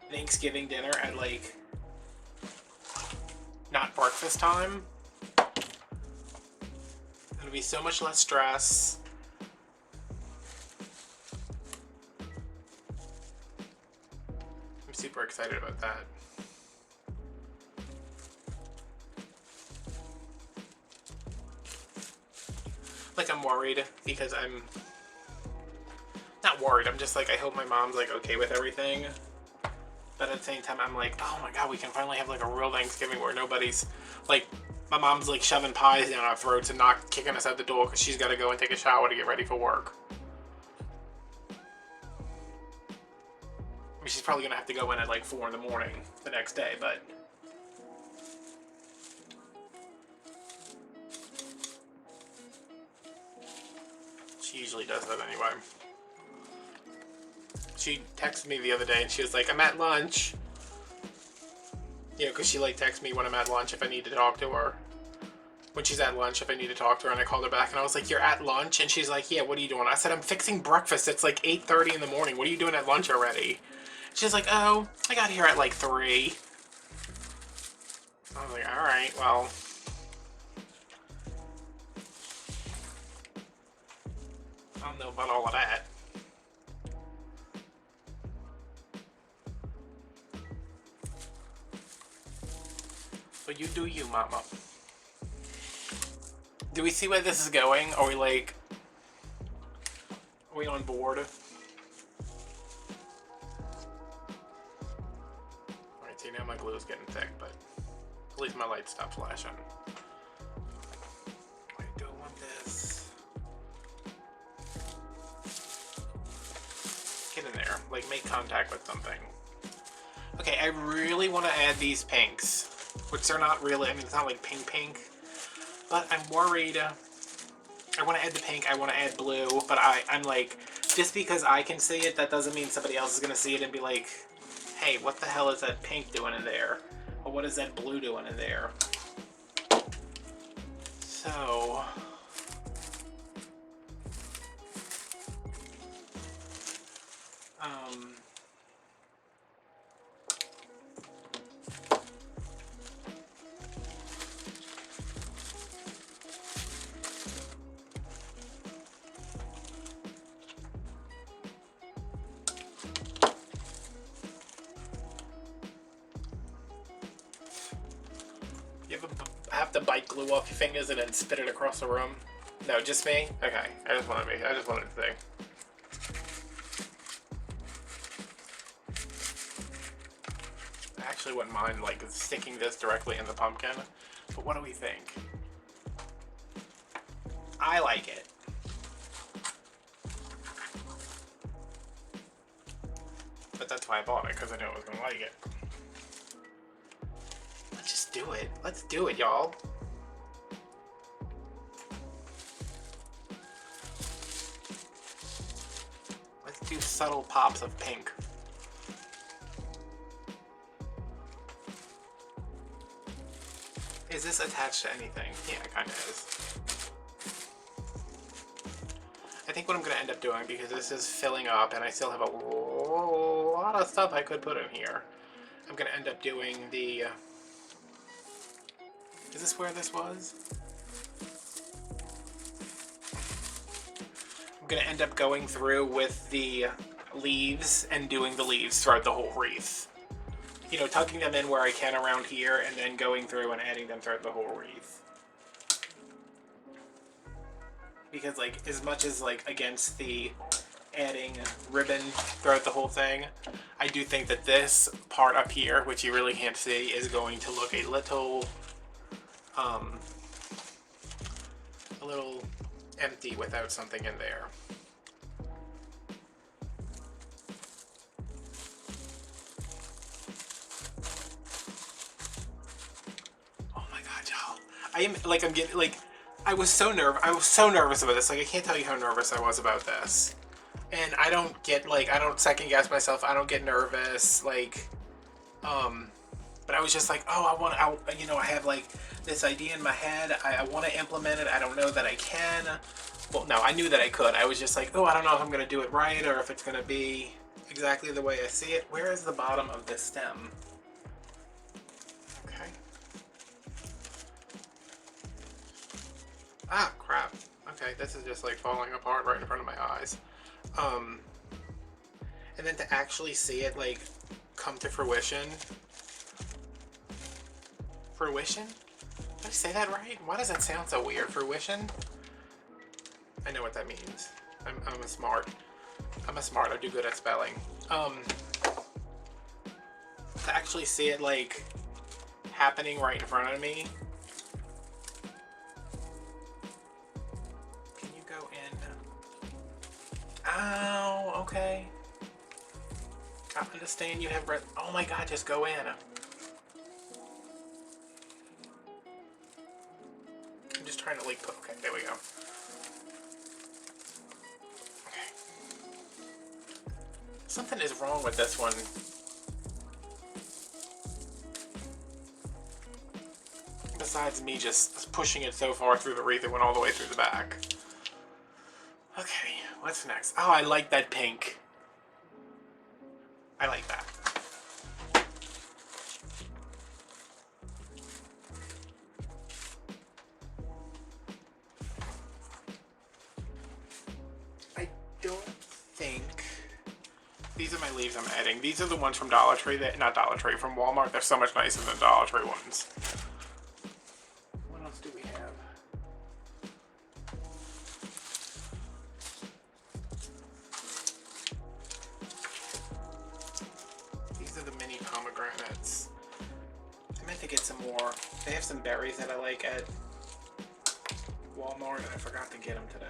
Thanksgiving dinner at, like, not breakfast time? It'll be so much less stress. I'm super excited about that. Like, I'm worried because I'm not worried. I'm just like, I hope my mom's like okay with everything. But at the same time, I'm like, oh my god, we can finally have like a real Thanksgiving where nobody's like, my mom's like shoving pies down our throats and not kicking us out the door because she's got to go and take a shower to get ready for work. I mean, she's probably gonna have to go in at like 4 in the morning the next day, but she usually does that anyway. She texted me the other day and she was like, I'm at lunch. You know, because she like texts me when I'm at lunch if I need to talk to her. When she's at lunch if I need to talk to her, and I called her back and I was like, you're at lunch? And she's like, yeah, what are you doing? I said, I'm fixing breakfast. It's like 8:30 in the morning. What are you doing at lunch already? She's like, oh, I got here at like 3. I was like, alright, well. I don't know about all of that. But you do you, mama. Do we see where this is going? Are we like... Are we on board? Alright, see now my glue is getting thick, but at least my light stopped flashing. I don't want this. Get in there. Like, make contact with something. Okay, I really want to add these pinks. Which they're not really, I mean, it's not like pink, but I'm worried. I want to add the pink, I want to add blue, but I'm like, just because I can see it, that doesn't mean somebody else is going to see it and be like, hey, what the hell is that pink doing in there? Or what is that blue doing in there? So... You have to bite glue off your fingers and then spit it across the room? No, just me? Okay, I just wanted to see. I actually wouldn't mind like sticking this directly in the pumpkin, but what do we think? I like it. But that's why I bought it, because I knew I was gonna like it. Let's just do it. Let's do it, y'all. Let's do subtle pops of pink. Is this attached to anything? Yeah, it kind of is. I think what I'm going to end up doing, because this is filling up and I still have a lot of stuff I could put in here, I'm going to end up doing the... is this where this was? I'm going to end up going through with the leaves and doing the leaves throughout the whole wreath. You know, tucking them in where I can around here and then going through and adding them throughout the whole wreath. Because, like, as much as, like, against the adding ribbon throughout the whole thing, I do think that this part up here, which you really can't see, is going to look a little empty without something in there. Oh my god, y'all. I'm getting, like, I was so nervous about this. Like, I can't tell you how nervous I was about this. And I don't get, like, I don't second guess myself. I don't get nervous. Like, but I was just like, oh, you know, I have, like, this idea in my head. I want to implement it. I don't know that I can. Well, no, I knew that I could. I was just like, oh, I don't know if I'm going to do it right or if it's going to be exactly the way I see it. Where is the bottom of this stem? Okay. Ah, crap. Okay, this is just, like, falling apart right in front of my eyes. And then to actually see it, like, come to fruition. Fruition? Did I say that right? Why does that sound so weird? Fruition? I know what that means. I'm a smart. I do good at spelling. To actually see it, like, happening right in front of me. Can you go in? Ow, okay. I understand you have breath. Oh my god, just go in. I'm just trying to, like, put, okay, there we go. Okay. Something is wrong with this one. Besides me just pushing it so far through the wreath, it went all the way through the back. Okay, what's next? Oh, I like that pink. I like that. I don't think... these are my leaves I'm adding. These are the ones from Dollar Tree, not Dollar Tree, from Walmart. They're so much nicer than Dollar Tree ones. What else do we have? These are the mini pomegranates. I meant to get some more. They have some berries that I like at Walmart, and I forgot to get them today.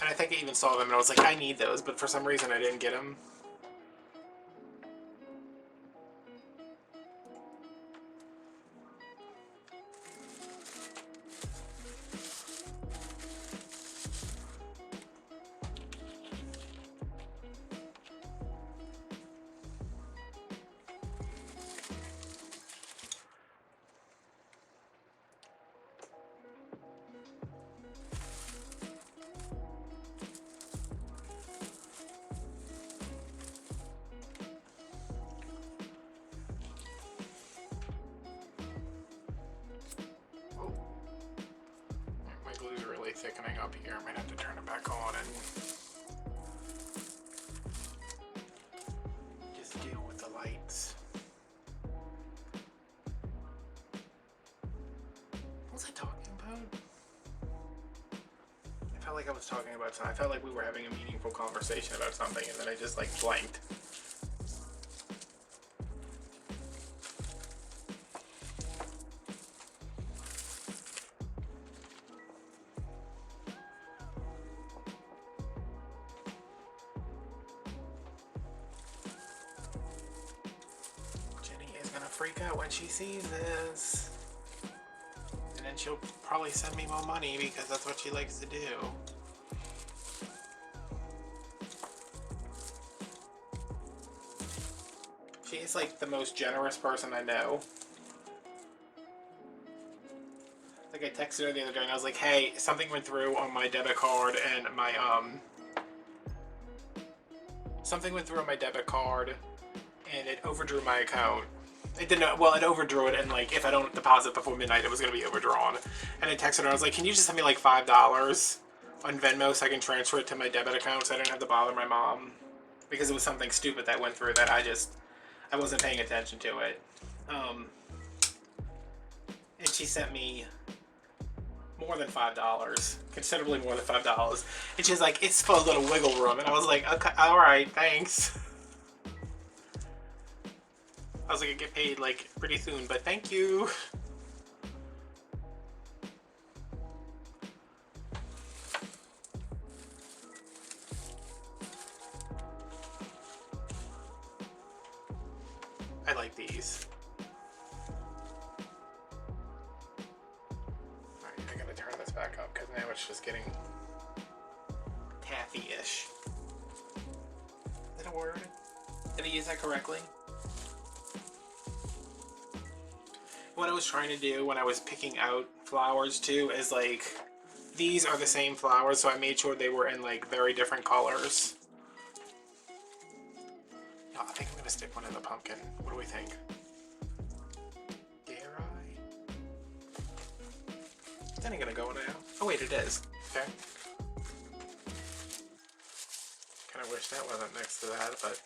And I think I even saw them and I was like, I need those, but for some reason I didn't get them. Thickening up here. I might have to turn it back on and just deal with the lights. What was I talking about? I felt like I was talking about something. I felt like we were having a meaningful conversation about something and then I just, like, blanked. Freak out when she sees this, and then she'll probably send me more money because that's what she likes to do. She's like the most generous person I know. Like, I texted her the other day and I was like, hey, something went through on my debit card and my, something went through on my debit card and it overdrew my account. It didn't, well, it overdrew it, and like, if I don't deposit before midnight, it was going to be overdrawn. And I texted her, I was like, can you just send me like $5 on Venmo so I can transfer it to my debit account so I didn't have to bother my mom? Because it was something stupid that went through that I wasn't paying attention to it. And she sent me more than $5, considerably more than $5. And she's like, it's for a little wiggle room. And I was like, okay, all right, thanks. I was like, I get paid like pretty soon, but thank you. I like these. Alright, I gotta turn this back up because now it's just getting taffy-ish. Is that a word? Did I use that correctly? What I was trying to do when I was picking out flowers too is like, these are the same flowers, so I made sure they were in like very different colors. Oh, I think I'm gonna stick one in the pumpkin. What do we think? Dare I? It's only gonna go now. Oh wait, it is. Okay. Kinda wish that wasn't next to that, but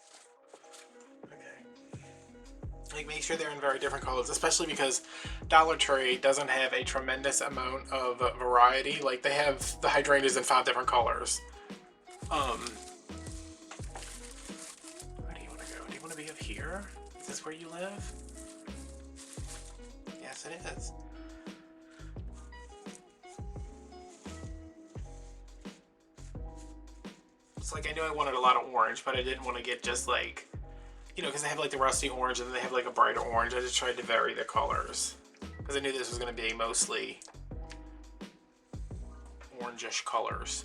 like, make sure they're in very different colors, especially because Dollar Tree doesn't have a tremendous amount of variety. Like, they have the hydrangeas in 5 different colors. Where do you want to go? Do you want to be up here? Is this where you live? Yes, it is. It's like, I knew I wanted a lot of orange, but I didn't want to get just like, you know, because they have like the rusty orange and then they have like a brighter orange. I just tried to vary the colors because I knew this was going to be mostly orangish colors.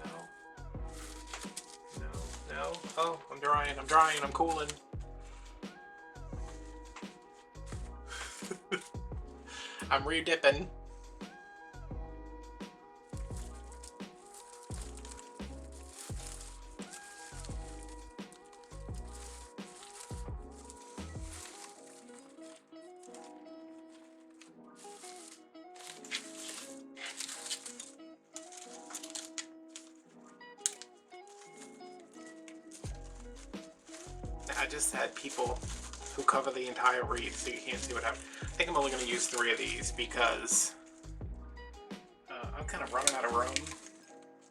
No. No. No. Oh, I'm drying. I'm drying. I'm cooling. I'm re-dipping. I just had people who cover the entire wreath, so you can't see what happens. I think I'm only going to use 3 of these because I'm kind of running out of room,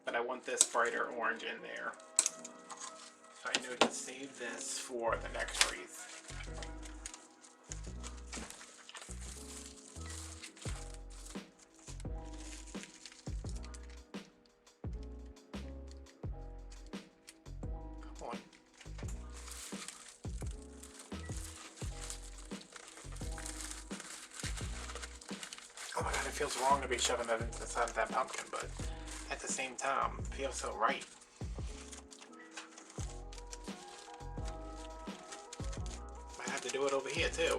but I want this brighter orange in there. So I know to save this for the next wreath. Come on. Oh my god, it feels wrong to be shoving that into the side of that pumpkin, but at the same time, it feels so right. Might have to do it over here too.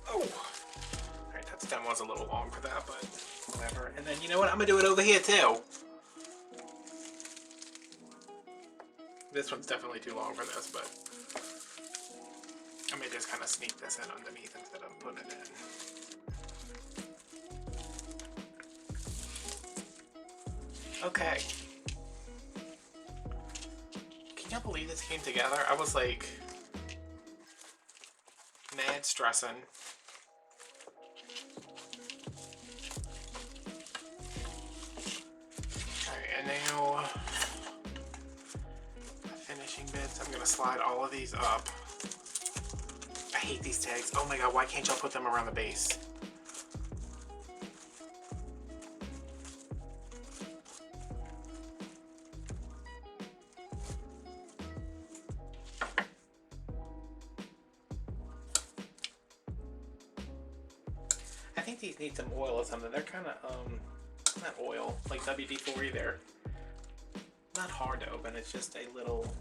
Oh! Alright, that stem was a little long for that, but whatever. And then, you know what? I'm gonna do it over here too. This one's definitely too long for this, but I may just kind of sneak this in underneath instead of putting it in. Okay. Can you believe this came together? I was like mad stressing. Alright, and now finishing bits. I'm gonna slide all of these up. I hate these tags. Oh my god, why can't y'all put them around the base? I think these need some oil or something. They're kind of, not oil, like WD-40. They're not hard to open. It's just a little...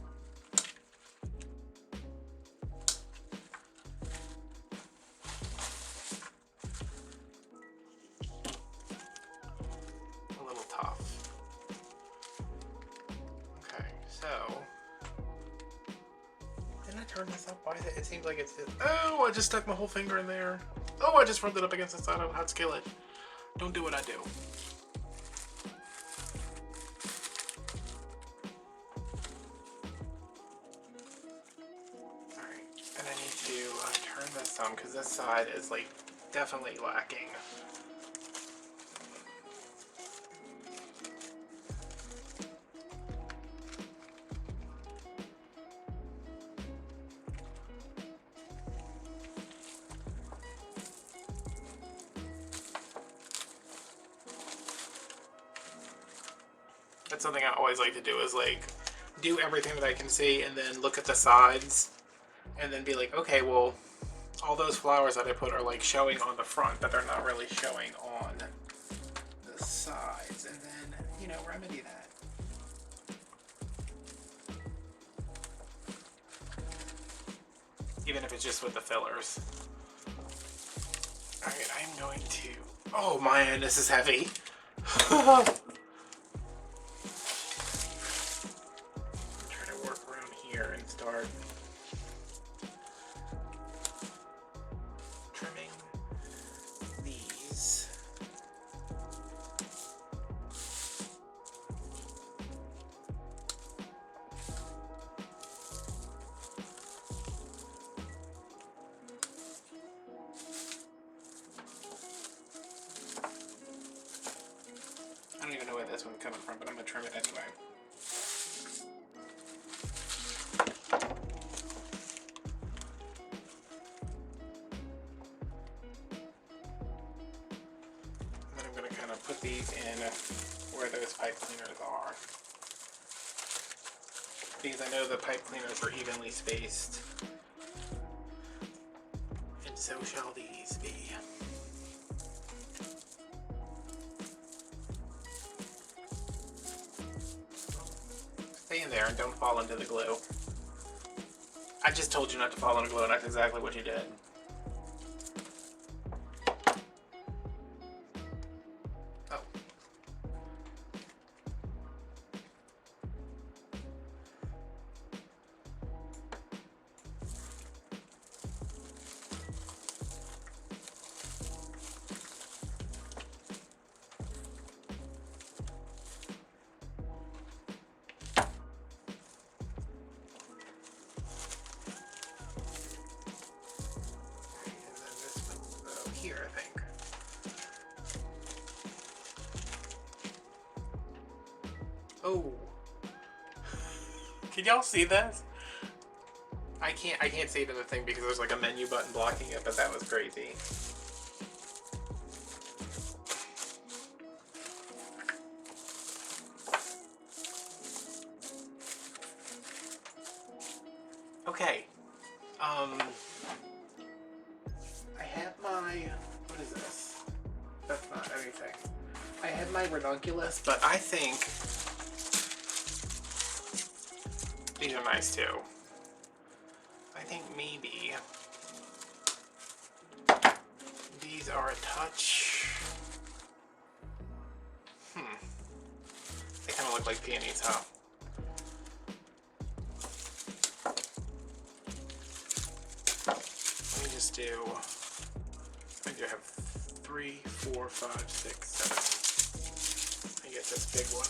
tough. Okay, so... Didn't I turn this up? Why is it? It seems like it's... Oh, I just stuck my whole finger in there. Oh, I just rubbed it up against the side of a hot skillet. Don't do what I do. Alright, and I need to turn this on because this side is like definitely lacking. That's something I always like to do, is like do everything that I can see and then look at the sides and then be like, okay, well, all those flowers that I put are like showing on the front, but they're not really showing on the sides, and then, you know, remedy that. Even if it's just with the fillers. Alright, I'm going to... Oh man, this is heavy. Try to work around here and start trimming these. I don't even know where this one's coming from, but I'm going to trim it anyway. And then I'm going to kind of put these in where those pipe cleaners are. Because I know the pipe cleaners are evenly spaced. And so shall these be. Stay in there and don't fall into the glue. I just told you not to fall into glue, and that's exactly what you did. Oh. Here, I think. Oh. Can y'all see this? I can't see it in the thing because there's like a menu button blocking it, but that was crazy. Okay. I have my, what is this? That's not anything. I have my ranunculus, but I think these are nice too. I think maybe these are a touch, they kind of look like peonies, huh? Let me just do, I do have 3, 4, 5, 6, 7. I guess this big one.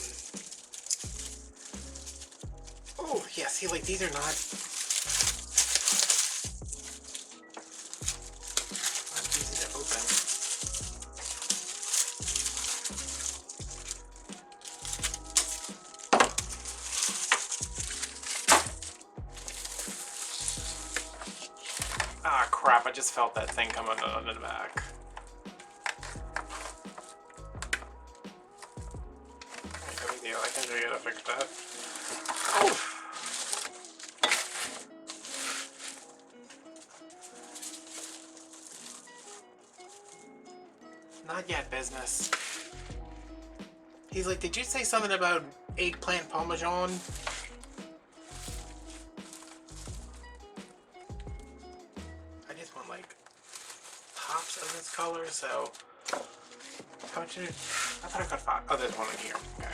Oh, yeah, see, like, these are not easy to open. Ah, crap, I just felt that thing coming on the back. No big deal, I can figure out to fix that. Oh. Not yet, business. He's like, did you say something about eggplant parmesan? I just want like pops of this color, so how much did it? I thought I got 5. Oh, there's one in here. Okay.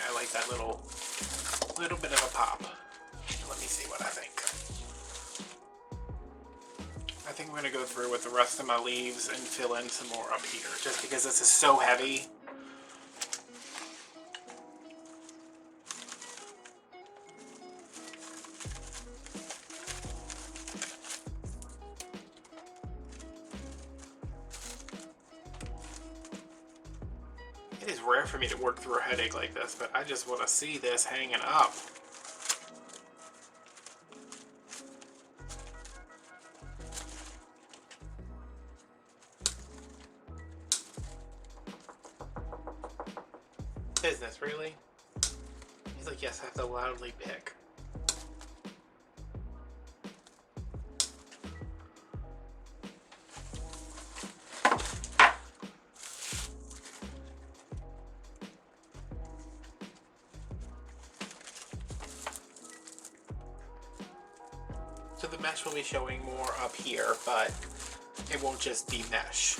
I like that little bit of a pop. Let me see what I think. I think I'm going to go through with the rest of my leaves and fill in some more up here, just because this is so heavy. It is rare for me to work through a headache like this, but I just want to see this hanging up. Business, really? He's like, yes, I have to loudly pick. So the mesh will be showing more up here, but it won't just be mesh.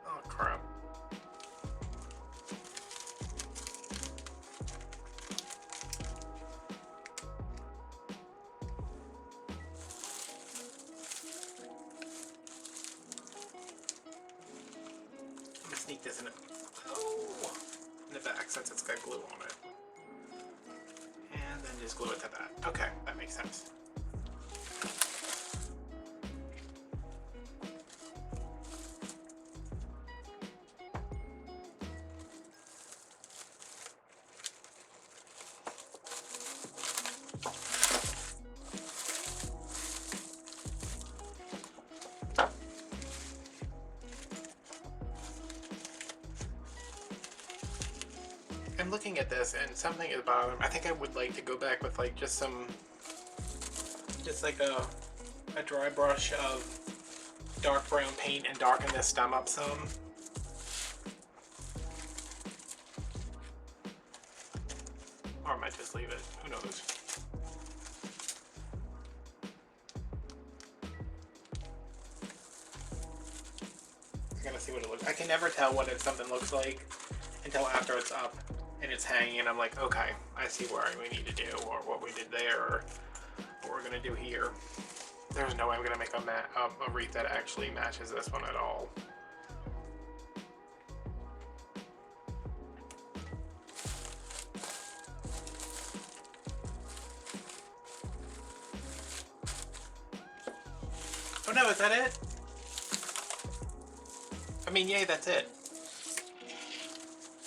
Oh crap. I'm gonna sneak this in the back since it's got glue on it. And then just glue it to that. Okay, that makes sense. I'm looking at this and something at the bottom. I think I would like to go back with like just like a dry brush of dark brown paint and darken this stem up some. Or I might just leave it, who knows. I'm gonna see what it looks like. I can never tell what something looks like until after it's up and it's hanging and I'm like, okay, I see what we need to do or what we did there or what we're gonna do here. There's no way I'm gonna make a wreath that actually matches this one at all. Oh no, is that it? I mean, yay, that's it.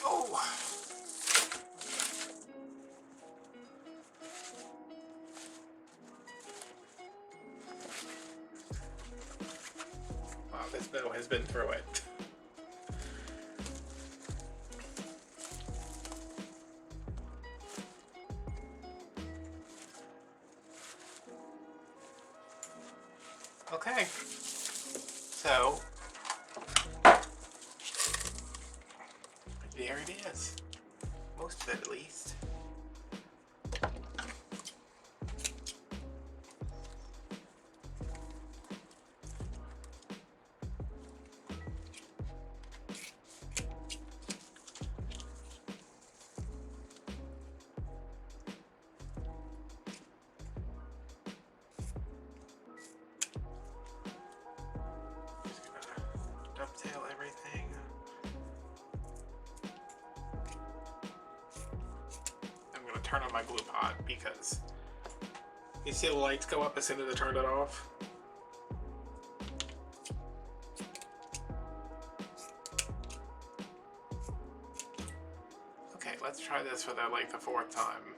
Oh! Wow, this bow has been through it. Okay. So, there it is. Most of it, at least. turn on my glue pot because you see the lights go up as soon as I turned it off. Okay, let's try this for the fourth time.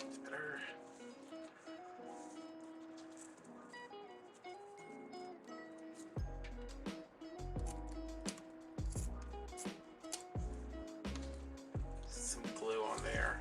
It's better. Some glue on there.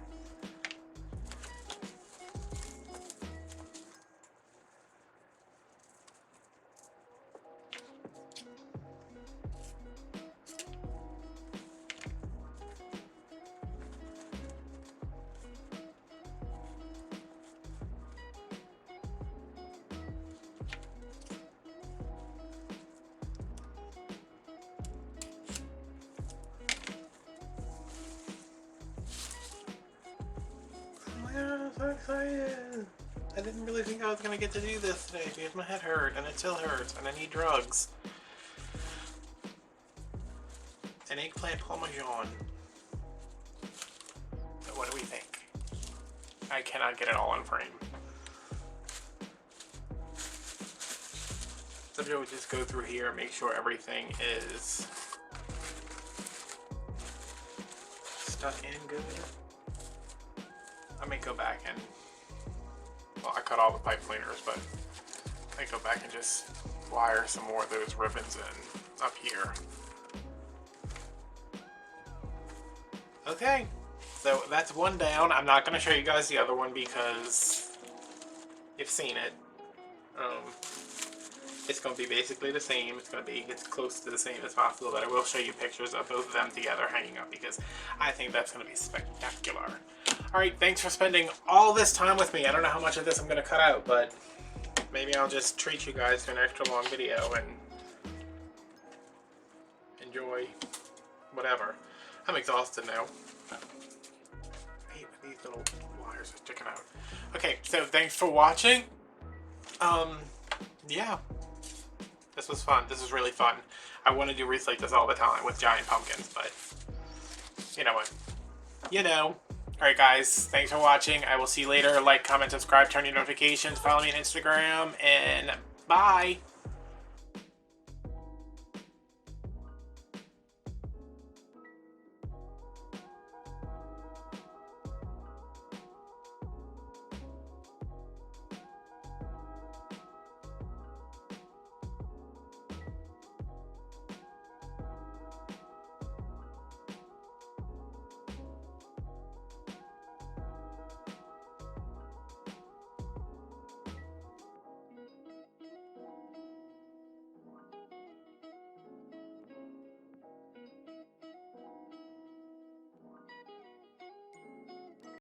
So excited! I didn't really think I was gonna get to do this today because my head hurt and it still hurts and I need drugs. An eggplant parmesan. So what do we think? I cannot get it all in frame. So we just go through here and make sure everything is stuck in good. I may go back and, well, I cut all the pipe cleaners, but I may go back and just wire some more of those ribbons in up here. Okay, so that's one down. I'm not going to show you guys the other one because you've seen it. It's going to be basically the same. It's going to be as close to the same as possible, but I will show you pictures of both of them together hanging up because I think that's going to be spectacular. Alright, thanks for spending all this time with me. I don't know how much of this I'm going to cut out, but maybe I'll just treat you guys to an extra long video and enjoy whatever. I'm exhausted now. I hate when these little wires are sticking out. Okay, so thanks for watching. Yeah. This was fun. This was really fun. I want to do wreaths like this all the time with giant pumpkins, but you know what? You know. Alright guys, thanks for watching. I will see you later. Like, comment, subscribe, turn your notifications, follow me on Instagram, and bye!